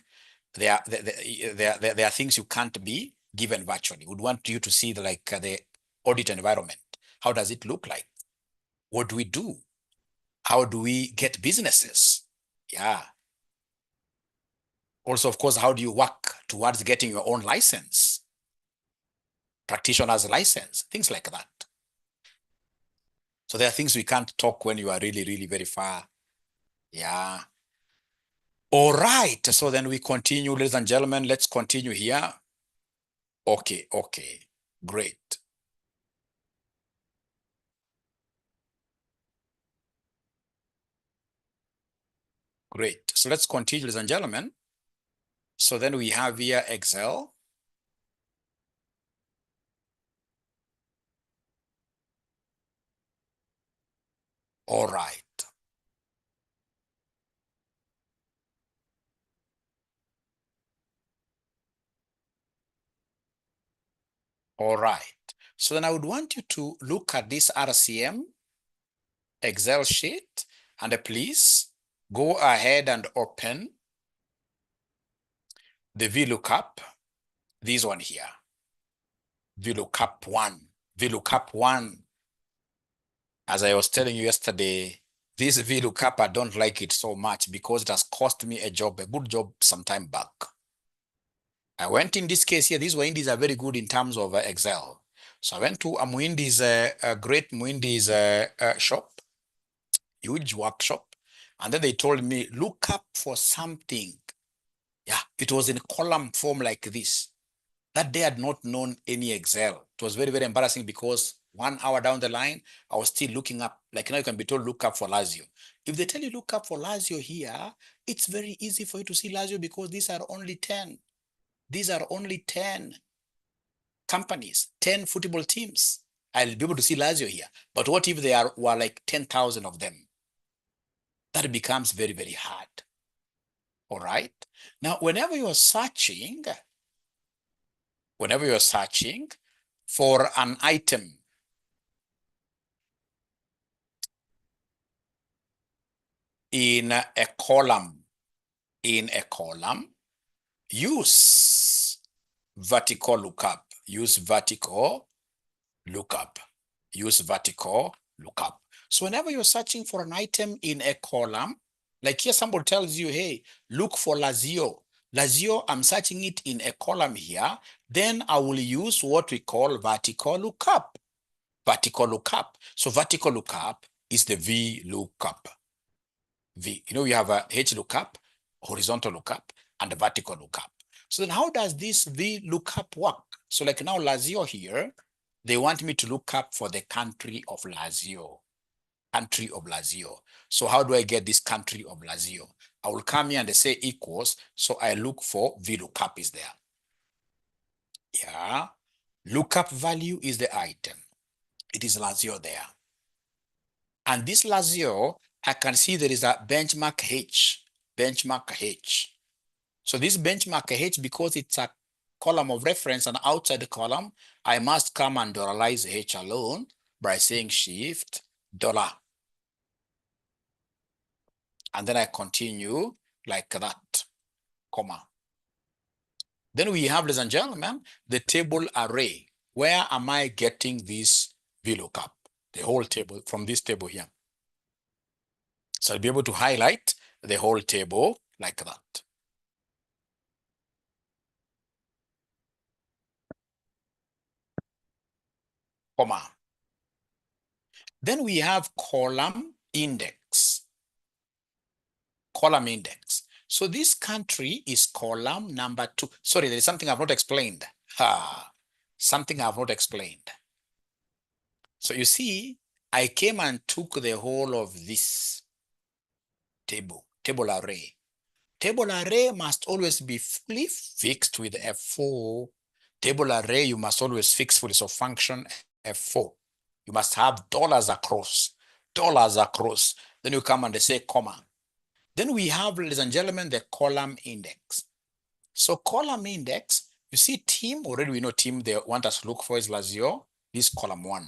there are things you can't be given virtually. Would want you to see the audit environment. How does it look like? What do we do? How do we get businesses? Yeah. Also, of course, how do you work towards getting your own license? Practitioner's license, things like that. So there are things we can't talk when you are really, really very far. Yeah. All right. So then we continue, ladies and gentlemen. Let's continue here. Okay. Okay. Great. Great. So let's continue, ladies and gentlemen. So then we have here Excel. All right. All right. So then I would want you to look at this RCM Excel sheet and please go ahead and open the VLOOKUP, this one here, VLOOKUP 1. VLOOKUP 1, as I was telling you yesterday, this VLOOKUP, I don't like it so much because it has cost me a job, a good job some time back. I went in this case here, these Muhindis are very good in terms of Excel. So I went to a Muhindi's, a great Muhindi's shop, huge workshop. And then they told me, look up for something. Yeah, it was in column form like this. That day I had not known any Excel. It was very, very embarrassing because 1 hour down the line, I was still looking up. Like now you can be told, look up for Lazio. If they tell you look up for Lazio here, it's very easy for you to see Lazio because these are only 10. These are only 10 companies, 10 football teams. I'll be able to see Lazio here. But what if there were like 10,000 of them? That becomes very, very hard. All right. Now, whenever you're searching for an item in a column, use vertical lookup. Use vertical lookup. Use vertical lookup. So whenever you're searching for an item in a column, like here somebody tells you, hey, look for Lazio. Lazio, I'm searching it in a column here. Then I will use what we call vertical lookup. Vertical lookup. So vertical lookup is the V lookup. V. You know, you have a H lookup, horizontal lookup, and a vertical lookup. So then how does this V lookup work? So like now Lazio here, they want me to look up for the country of Lazio. Country of Lazio. So how do I get this country of Lazio? I will come here and say equals. So I look for V lookup is there. Yeah. Lookup value is the item. It is Lazio there. And this Lazio, I can see there is a benchmark H. Benchmark H. So this benchmark H, because it's a column of reference and outside the column, I must come and dollarize H alone by saying shift dollar. And then I continue like that, comma. Then we have, ladies and gentlemen, the table array. Where am I getting this VLOOKUP? The whole table from this table here. So I'll be able to highlight the whole table like that. Comma. Then we have column index. Column index. So this country is column number 2. Sorry, there is something I've not explained. Something I've not explained. So you see, I came and took the whole of this table array. Table array must always be fully fixed with F4. Table array, you must always fix fully. So function F4. You must have dollars across. Then you come and they say comma. Then we have, ladies and gentlemen, the column index. So column index, you see team, already we know team they want us to look for is Lazio. This is column 1,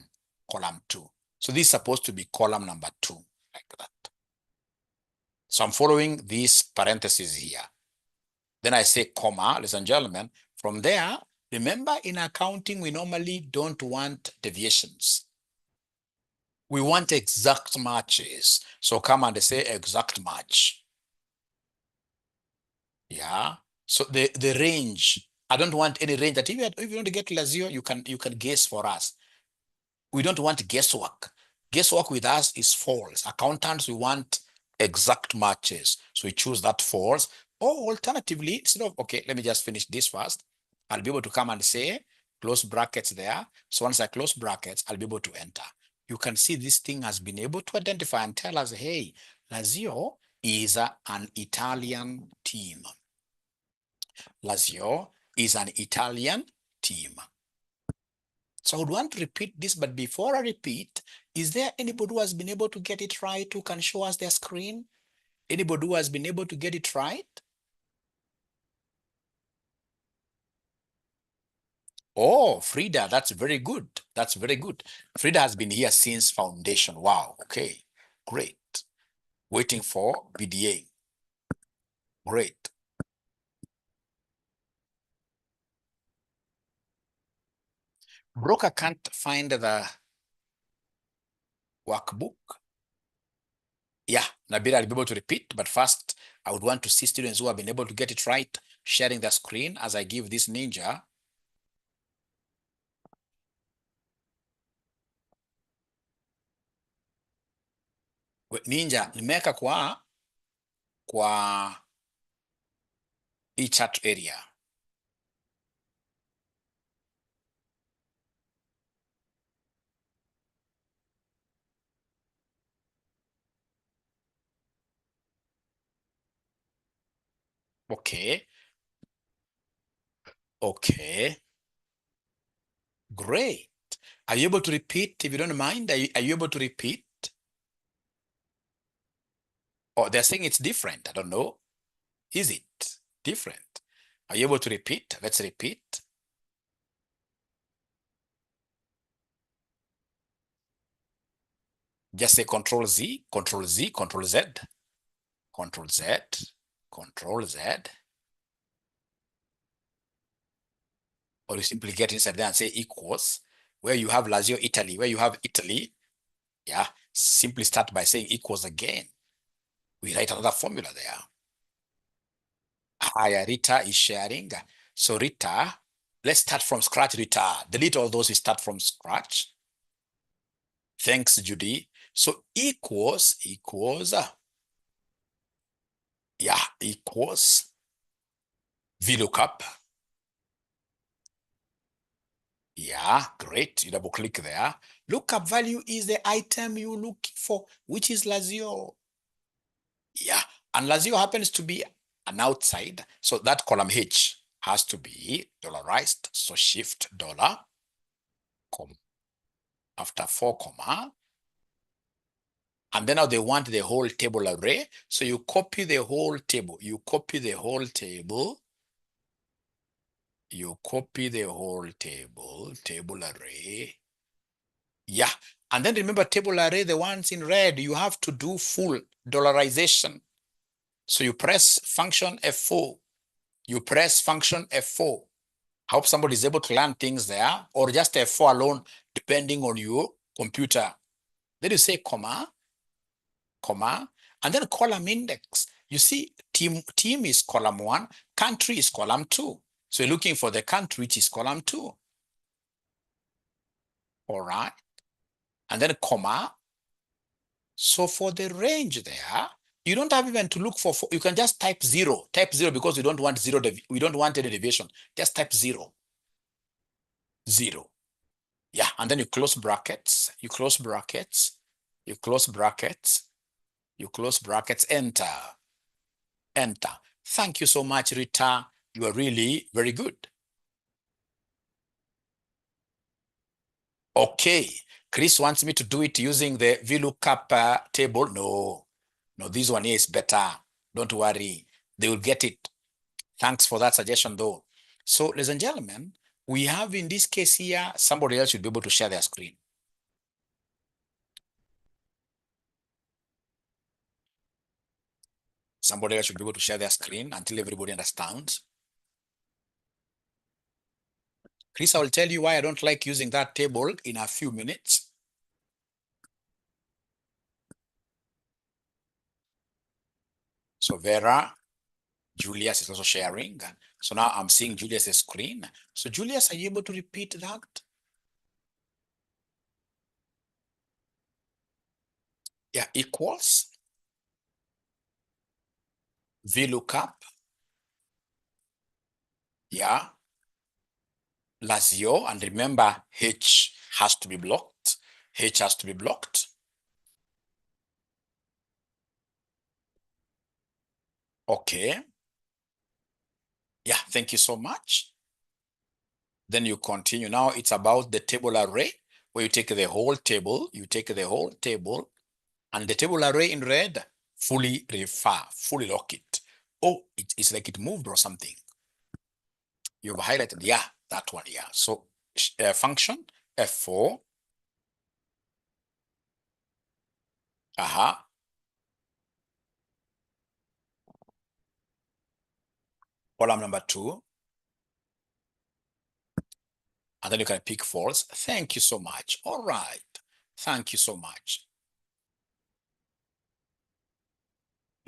column 2. So this is supposed to be column number 2, like that. So I'm following these parentheses here. Then I say comma, ladies and gentlemen. From there, remember in accounting, we normally don't want deviations. We want exact matches. So come and say exact match. Yeah. So the range, I don't want any range that if you want to get Lazio, you can guess for us. We don't want guesswork. Guesswork with us is false. Accountants, we want exact matches. So we choose that false. Or alternatively, instead of, okay, let me just finish this first. I'll be able to come and say, close brackets there. So once I close brackets, I'll be able to enter. You can see this thing has been able to identify and tell us, hey, Lazio is an Italian team. Lazio is an Italian team. So I would want to repeat this, but before I repeat, is there anybody who has been able to get it right who can show us their screen? Anybody who has been able to get it right? Oh, Frida, that's very good. That's very good. Frida has been here since foundation. Wow. Okay, great. Waiting for BDA. Great. Broker can't find the workbook. Yeah, Nabila, I'll be able to repeat, but first, I would want to see students who have been able to get it right, sharing the screen as I give this ninja. Ninja, nimeweka kwa hii chat area. Okay, okay, great. Are you able to repeat, if you don't mind? Are you able to repeat? Oh, they're saying it's different. I don't know. Is it different? Are you able to repeat? Let's repeat. Just say Control Z, Control Z, Control Z, Control Z, Control Z. Or you simply get inside there and say equals, where you have Lazio Italy, where you have Italy. Yeah, simply start by saying equals again. We write another formula there. Hi, Rita is sharing. So Rita, let's start from scratch, Rita. Delete all those we start from scratch. Thanks, Judy. So equals, yeah, equals VLOOKUP. Yeah, great. You double click there. Lookup value is the item you look for, which is Lazio. Yeah, and Lazio happens to be an outside. So that column H has to be dollarized. So shift dollar, after 4 comma, and then now they want the whole table array. So you copy the whole table. You copy the whole table. You copy the whole table array. Yeah. And then remember table array, the ones in red, you have to do full dollarization. So you press function F4. You press function F4. I hope somebody is able to learn things there, or just F4 alone, depending on your computer. Then you say comma, comma, and then column index. You see, team is column 1, country is column 2. So you're looking for the country, which is column 2. All right. And then comma. So for the range there, you don't have even to look for, you can just type 0. Type 0 because we don't want we don't want any deviation. Just type 0. 0. Yeah, and then you close brackets, you close brackets, you close brackets, you close brackets, enter. Enter. Thank you so much, Rita. You are really very good. Okay. Chris wants me to do it using the VLOOKUP table. No, this one is better. Don't worry. They will get it. Thanks for that suggestion, though. So, ladies and gentlemen, we have in this case here, somebody else should be able to share their screen. Somebody else should be able to share their screen until everybody understands. Chris, I will tell you why I don't like using that table in a few minutes. So Vera, Julius is also sharing. So now I'm seeing Julius's screen. So Julius, are you able to repeat that? Yeah, equals VLOOKUP. Yeah, Lazio. And remember, H has to be blocked. H has to be blocked. Okay. Yeah, thank you so much. Then you continue. Now it's about the table array, where you take the whole table, and the table array in red, fully refer, fully lock it. Oh, it's like it moved or something. You've highlighted, yeah, that one, yeah. So function F4, column number 2, and then you can pick false. Thank you so much. All right. Thank you so much.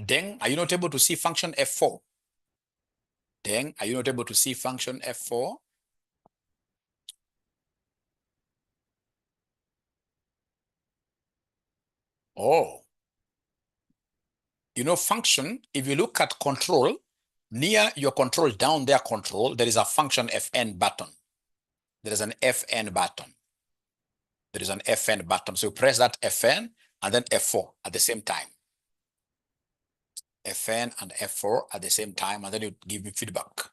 Then, are you not able to see function F4? Then, are you not able to see function F4? Oh, you know, function, if you look at control, near your control, down there, control, there is a function Fn button. There is an Fn button. There is an Fn button. So you press that Fn and then F4 at the same time. Fn and F4 at the same time, and then you give me feedback.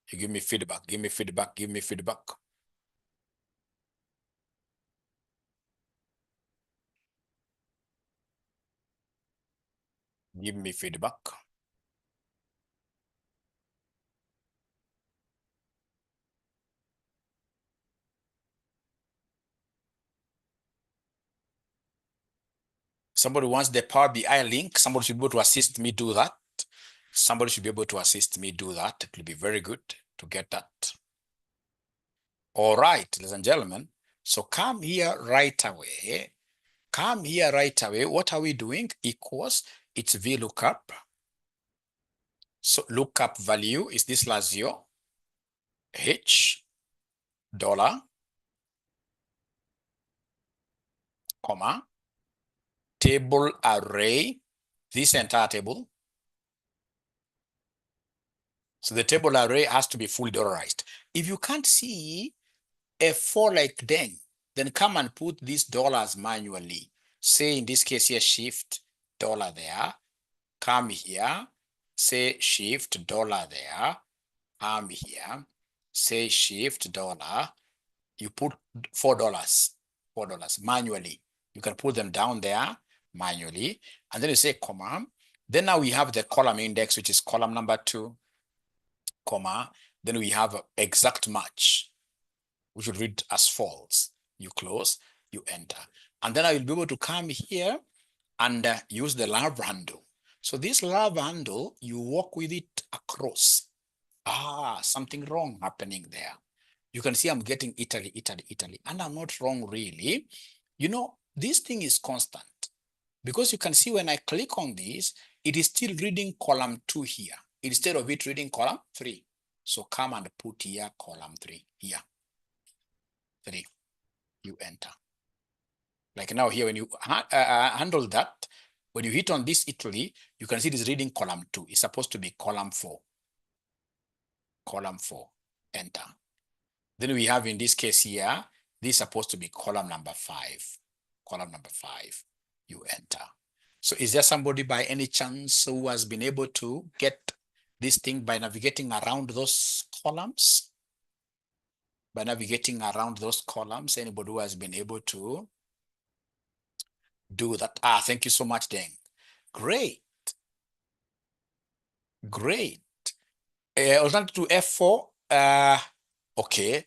You give me feedback, give me feedback, give me feedback. Give me feedback. Somebody wants the Power BI link. Somebody should be able to assist me do that. Somebody should be able to assist me do that. It will be very good to get that. All right, ladies and gentlemen. So come here right away. Come here right away. What are we doing? Equals, it's VLOOKUP. So lookup value is this Lazio, H, dollar, comma, table array, this entire table. So the table array has to be fully dollarized. If you can't see F4 like then come and put these dollars manually. Say in this case here, shift dollar there, come here, say shift dollar there, come here, say shift dollar, you put $4, $4 manually. You can put them down there manually, and then you say comma. Then now we have the column index, which is column number 2, comma. Then we have exact match, which would read as false. You close, you enter. And then I will be able to come here and use the love handle. So this love handle, you walk with it across. Something wrong happening there. You can see I'm getting Italy, Italy, Italy, and I'm not wrong really. You know, this thing is constant because you can see when I click on this, it is still reading column 2 here instead of it reading column 3. So come and put here column 3 here, 3, you enter. Like now here, when you handle that, when you hit on this Italy, you can see it is reading column 2. It's supposed to be column 4. Column 4, enter. Then we have in this case here, this is supposed to be column number 5. Column number 5, you enter. So is there somebody by any chance who has been able to get this thing by navigating around those columns? By navigating around those columns, anybody who has been able to do that? Thank you so much, Deng. Great, great. Alternative to F4, okay.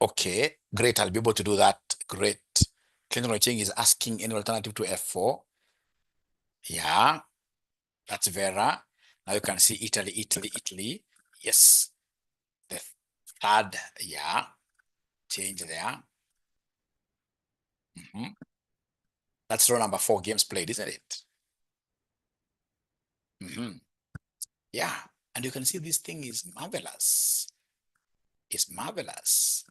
Okay, great. I'll be able to do that. Great. Clinton Ching is asking any alternative to F4. Yeah, that's Vera. Now you can see Italy, Italy, Italy. Yes. The third, yeah, change there. That's row number 4, games played, isn't it? Yeah, and you can see this thing is marvelous. It's marvelous.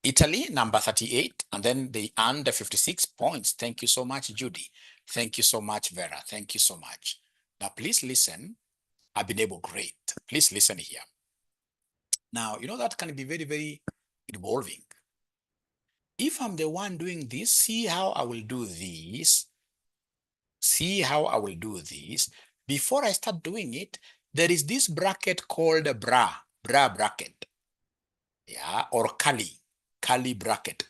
Italy, number 38, and then they earned 56 points. Thank you so much, Judy. Thank you so much, Vera. Thank you so much. Now, please listen. I've been able, great. Please listen here. Now, you know that can be very, very involving. If I'm the one doing this, see how I will do this. See how I will do this. Before I start doing it, there is this bracket called a bra bracket. Yeah, or curly bracket.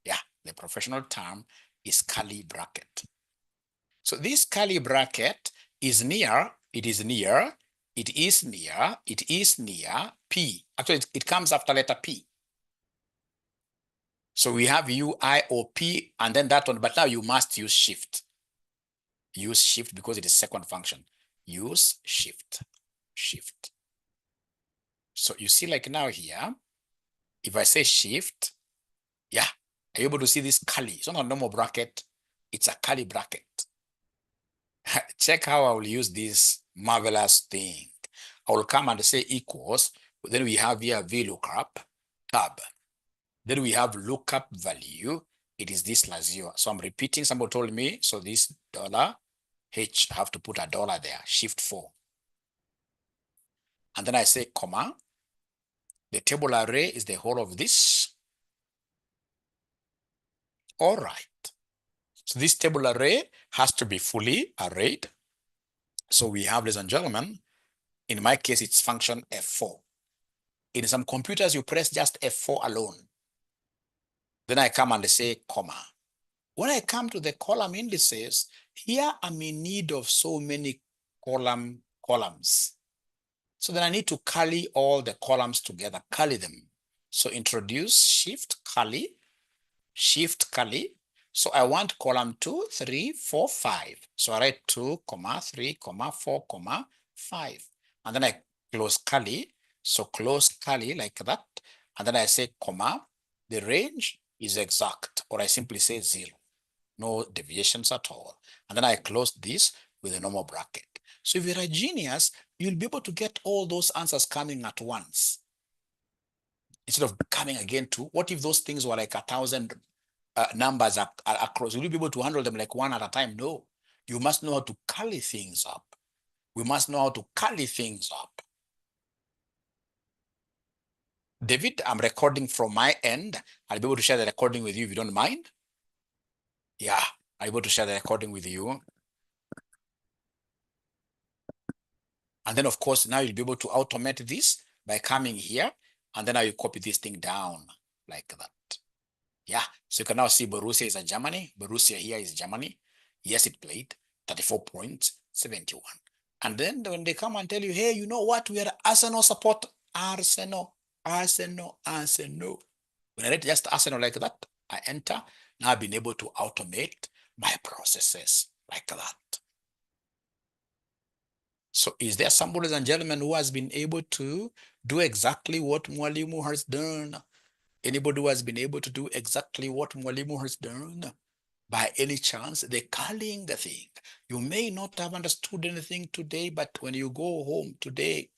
Yeah, the professional term is curly bracket. So this curly bracket is near, it is near, it is near, it is near P. Actually, it comes after letter P. So we have U, I, O, P, and then that one, but now you must use shift. Use shift because it is second function. Use shift. So you see like now here, if I say shift, yeah, are you able to see this curly? It's not a normal bracket, it's a curly bracket. Check how I will use this marvelous thing. I will come and say equals, then we have here VLOOKUP tab. Then we have lookup value. It is this +0. So I'm repeating, somebody told me, so this $H, I have to put a dollar there, shift 4. And then I say comma. The table array is the whole of this. All right. So this table array has to be fully arrayed. So we have, ladies and gentlemen, in my case, it's function F4. In some computers, you press just F4 alone. Then I come and say comma. When I come to the column indices, here I'm in need of so many columns. So then I need to curly all the columns together, curly them. So introduce shift curly. So I want column 2, 3, 4, 5. So I write 2, 3, 4, 5. And then I close curly. So close curly like that. And then I say comma. The range is exact, or I simply say 0. No deviations at all. And then I close this with a normal bracket. So if you're a genius, you'll be able to get all those answers coming at once. Instead of coming again to, what if those things were like 1,000 numbers across? Will you be able to handle them like one at a time? No. You must know how to curly things up. We must know how to curly things up. David, I'm recording from my end. I'll be able to share the recording with you if you don't mind. Yeah, I'm able to share the recording with you. And then, of course, now you'll be able to automate this by coming here, and then I will copy this thing down like that. Yeah, so you can now see Borussia is a Germany. Borussia here is Germany. Yes, it played 34 points, 71. And then when they come and tell you, hey, you know what? We are Arsenal support. Arsenal. When I read just Arsenal like that, I enter. Now I've been able to automate my processes like that. So is there somebody, ladies and gentlemen, who has been able to do exactly what Mwalimu has done? Anybody who has been able to do exactly what Mwalimu has done? By any chance, the curling thing. You may not have understood anything today, but when you go home today,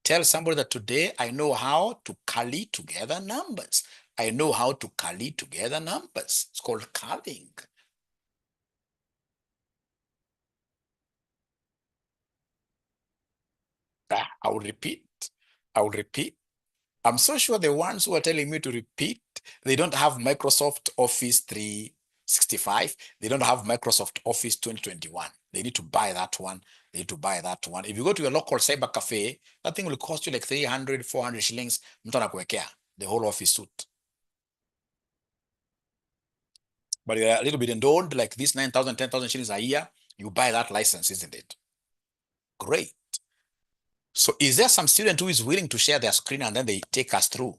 tell somebody that today I know how to curly together numbers. I know how to curly together numbers. It's called curling. I will repeat. I will repeat. I'm so sure the ones who are telling me to repeat, they don't have Microsoft Office 365. They don't have Microsoft Office 2021. They need to buy that one. They need to buy that one. If you go to your local cyber cafe, that thing will cost you like 300, 400 shillings. Mtu anakuwekea the whole office suit. But you're a little bit endowed, like this 9,000, 10,000 shillings a year, you buy that license, isn't it? Great. So is there some student who is willing to share their screen and then they take us through?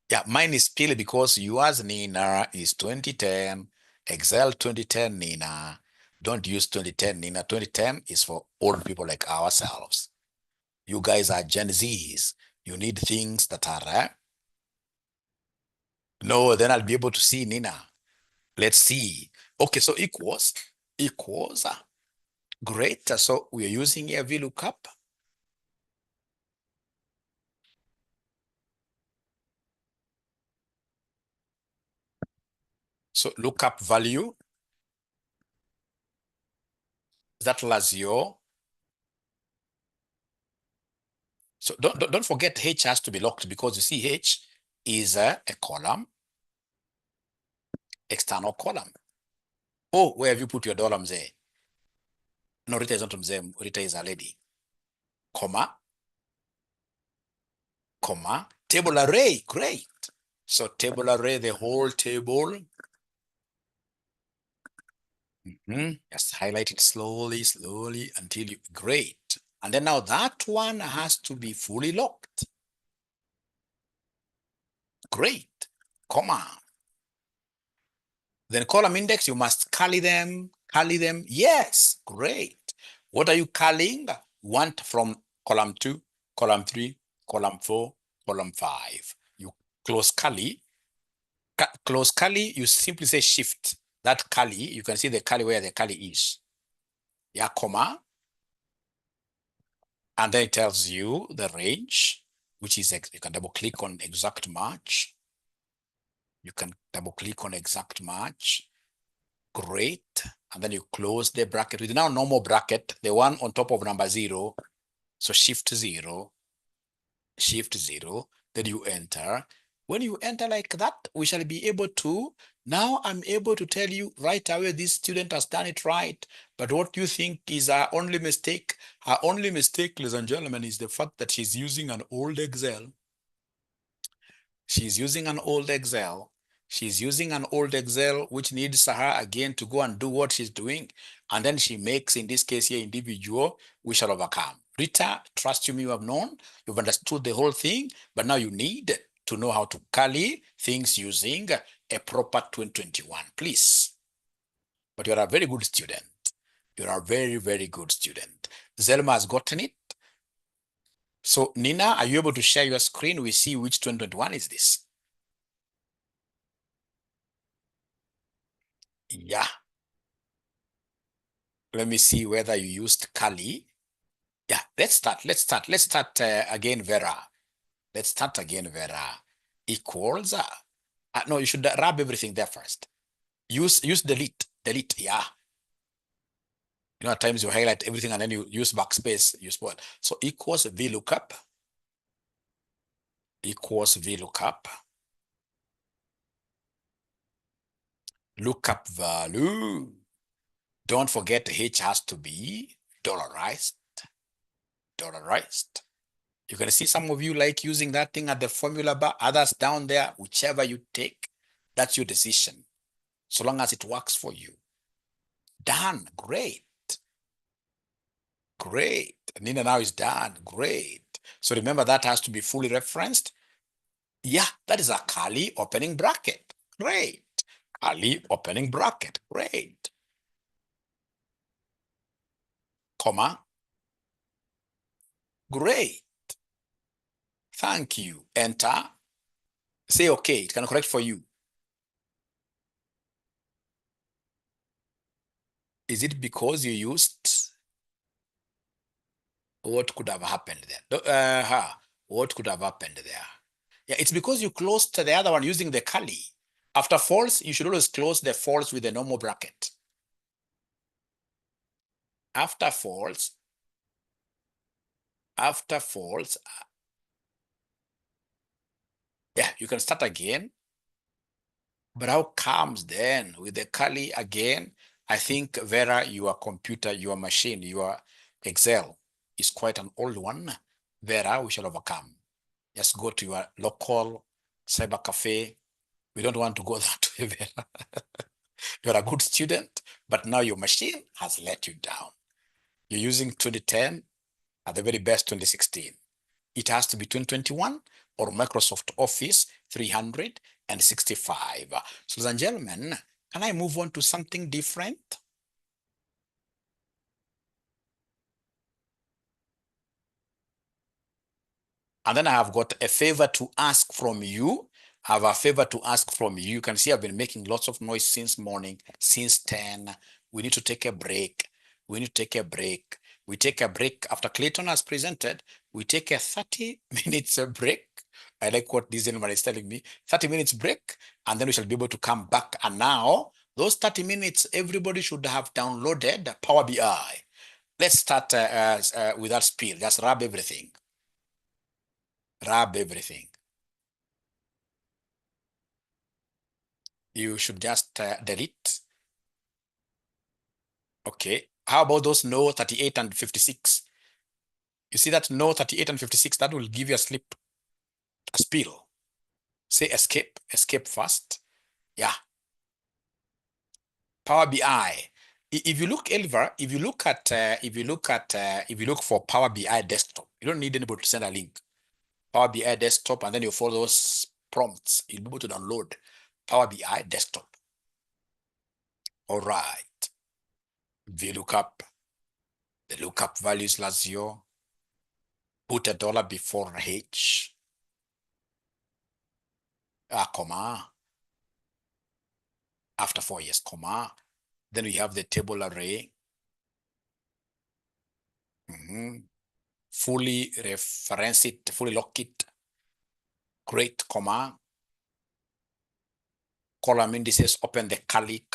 Yeah, mine is still because yours, Nina, is 2010. Excel 2010, Nina. Don't use 2010, Nina. 2010 is for old people like ourselves. You guys are Gen Zs. You need things that are, no, then I'll be able to see Nina. Let's see. Okay, so equals. Great. So we are using a VLOOKUP. So lookup value, that was your, so don't forget H has to be locked because you see H is a column, external column. Oh, where have you put your dollar mzee? No, Rita is not mzee, Rita is a lady. Comma, comma, table array, great. So table array, the whole table. Just highlight it slowly, slowly until you, great. And then now that one has to be fully locked. Great, comma. Then column index, you must curly them, curly them. Yes, great. What are you curling? Want from column 2, column 3, column 4, column 5. You close curly. Close curly, you simply say shift. That curly, you can see the curly where the curly is. Yeah, comma. And then it tells you the range, which is, you can double click on exact match. You can double click on exact match. Great. And then you close the bracket with now normal bracket, the one on top of number 0. So shift 0, shift 0, then you enter. When you enter like that, we shall be able to, now I'm able to tell you right away, this student has done it right. But what you think is our only mistake? Her only mistake, ladies and gentlemen, is the fact that she's using an old Excel. She's using an old Excel. She's using an old Excel, which needs her again to go and do what she's doing. And then she makes, in this case here, individual, we shall overcome. Rita, trust you, you have known, you've understood the whole thing, but now you need to know how to curly things using a proper 2021, please. But you're a very good student. You're a very, very good student. Zelma has gotten it. So Nina, are you able to share your screen? We see which 2021 is this. Yeah. Let me see whether you used Kali. Yeah, let's start. Let's start again, Vera. Let's start again, Vera. Equals. No, you should rub everything there first. Use delete. Delete. Yeah. You know, at times you highlight everything and then you use backspace. You spoil. So equals VLOOKUP. Equals VLOOKUP. Lookup value. Don't forget H has to be dollarized. Dollarized. You can see some of you like using that thing at the formula bar, others down there, whichever you take, that's your decision. So long as it works for you. Done, great. Great. Nina now is done, great. So remember that has to be fully referenced. Yeah, that is a curly opening bracket. Great. Curly opening bracket, great. Comma, great. Thank you. Enter. Say okay, it can correct for you. Is it because you used, what could have happened there? What could have happened there? Yeah, it's because you closed the other one using the curly. After false, you should always close the false with the normal bracket. After false, yeah, you can start again. But how comes then with the curly again? I think Vera, your computer, your machine, your Excel is quite an old one. Vera, we shall overcome. Just go to your local cyber cafe. We don't want to go that way, Vera. You're a good student, but now your machine has let you down. You're using 2010, at the very best 2016. It has to be 2021 or Microsoft Office 365. So, ladies and gentlemen, can I move on to something different? And then I have got a favor to ask from you. I have a favor to ask from you. You can see I've been making lots of noise since morning, since 10. We need to take a break. we need to take a break. We take a break after Clayton has presented. We take a 30 minutes break. I like what this gentleman is telling me. 30 minutes break, and then we shall be able to come back. And now, those 30 minutes, everybody should have downloaded Power BI. Let's start with that spiel. Just rub everything. Rub everything. You should just delete. Okay. How about those no 38 and 56? You see that no 38 and 56, that will give you a spiel. Say escape, escape first. Yeah. Power BI. If you look, Elva, if you look for Power BI desktop, you don't need anybody to send a link. Power BI desktop, and then you follow those prompts. You'll be able to download Power BI desktop. All right. VLOOKUP. The lookup values Lazio. Put a dollar before H. Comma. After 4 years, comma. Then we have the table array. Fully reference it, fully lock it. Great, comma. Column indices, open the curly.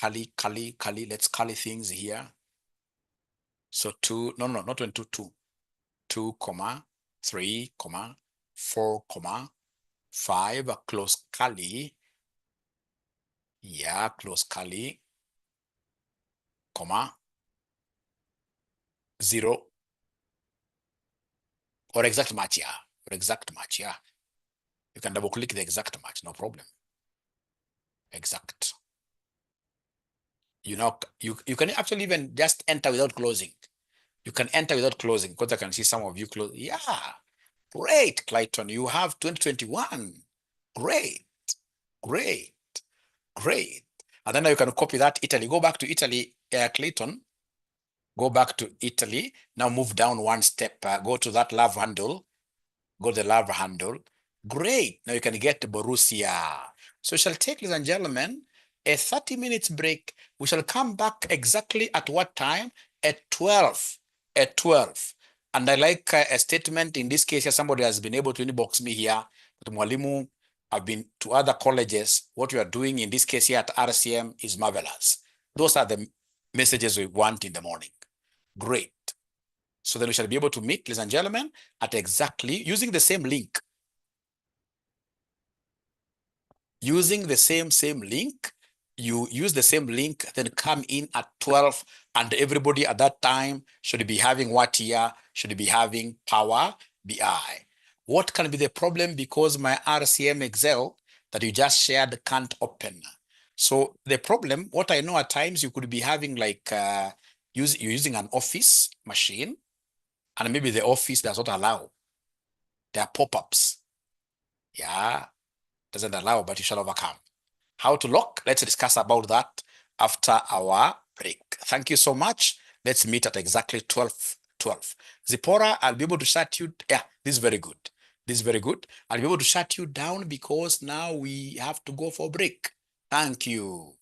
Let's curly things here. So 2, no, not 22, 2. 2, comma, 3, comma, 4, comma, 5, close curly. Yeah, close curly, comma, 0. Or exact match, yeah. Or exact match, yeah. You can double click the exact match, no problem. Exact. You know, you can actually even just enter without closing. You can enter without closing because I can see some of you close. Yeah, great, Clayton. You have 2021. Great, great, great. And then you can copy that Italy. Go back to Italy, Clayton. Go back to Italy. Now move down one step. Go to that love handle. Go to the love handle. Great. Now you can get Borussia. So we shall take, ladies and gentlemen, a 30 minutes break. We shall come back exactly at what time? At 12. At 12. And I like a statement in this case here. Somebody has been able to inbox me here. But Mwalimu, I've been to other colleges. What you are doing in this case here at RCM is marvelous. Those are the messages we want in the morning. Great. So then we shall be able to meet, ladies and gentlemen, at exactly using the same link. Using the same link, you use the same link, then come in at 12, and everybody at that time should be having what here? Should be having Power BI. What can be the problem? Because my RCM Excel that you just shared can't open. So the problem, what I know at times you could be having like, you're using an office machine, and maybe the office does not allow. There are pop-ups. Yeah, doesn't allow, but you shall overcome. How to lock? Let's discuss about that after our break. Thank you so much. Let's meet at exactly 12. Zipporah, I'll be able to shut you. Yeah, this is very good. This is very good. I'll be able to shut you down because now we have to go for break. Thank you.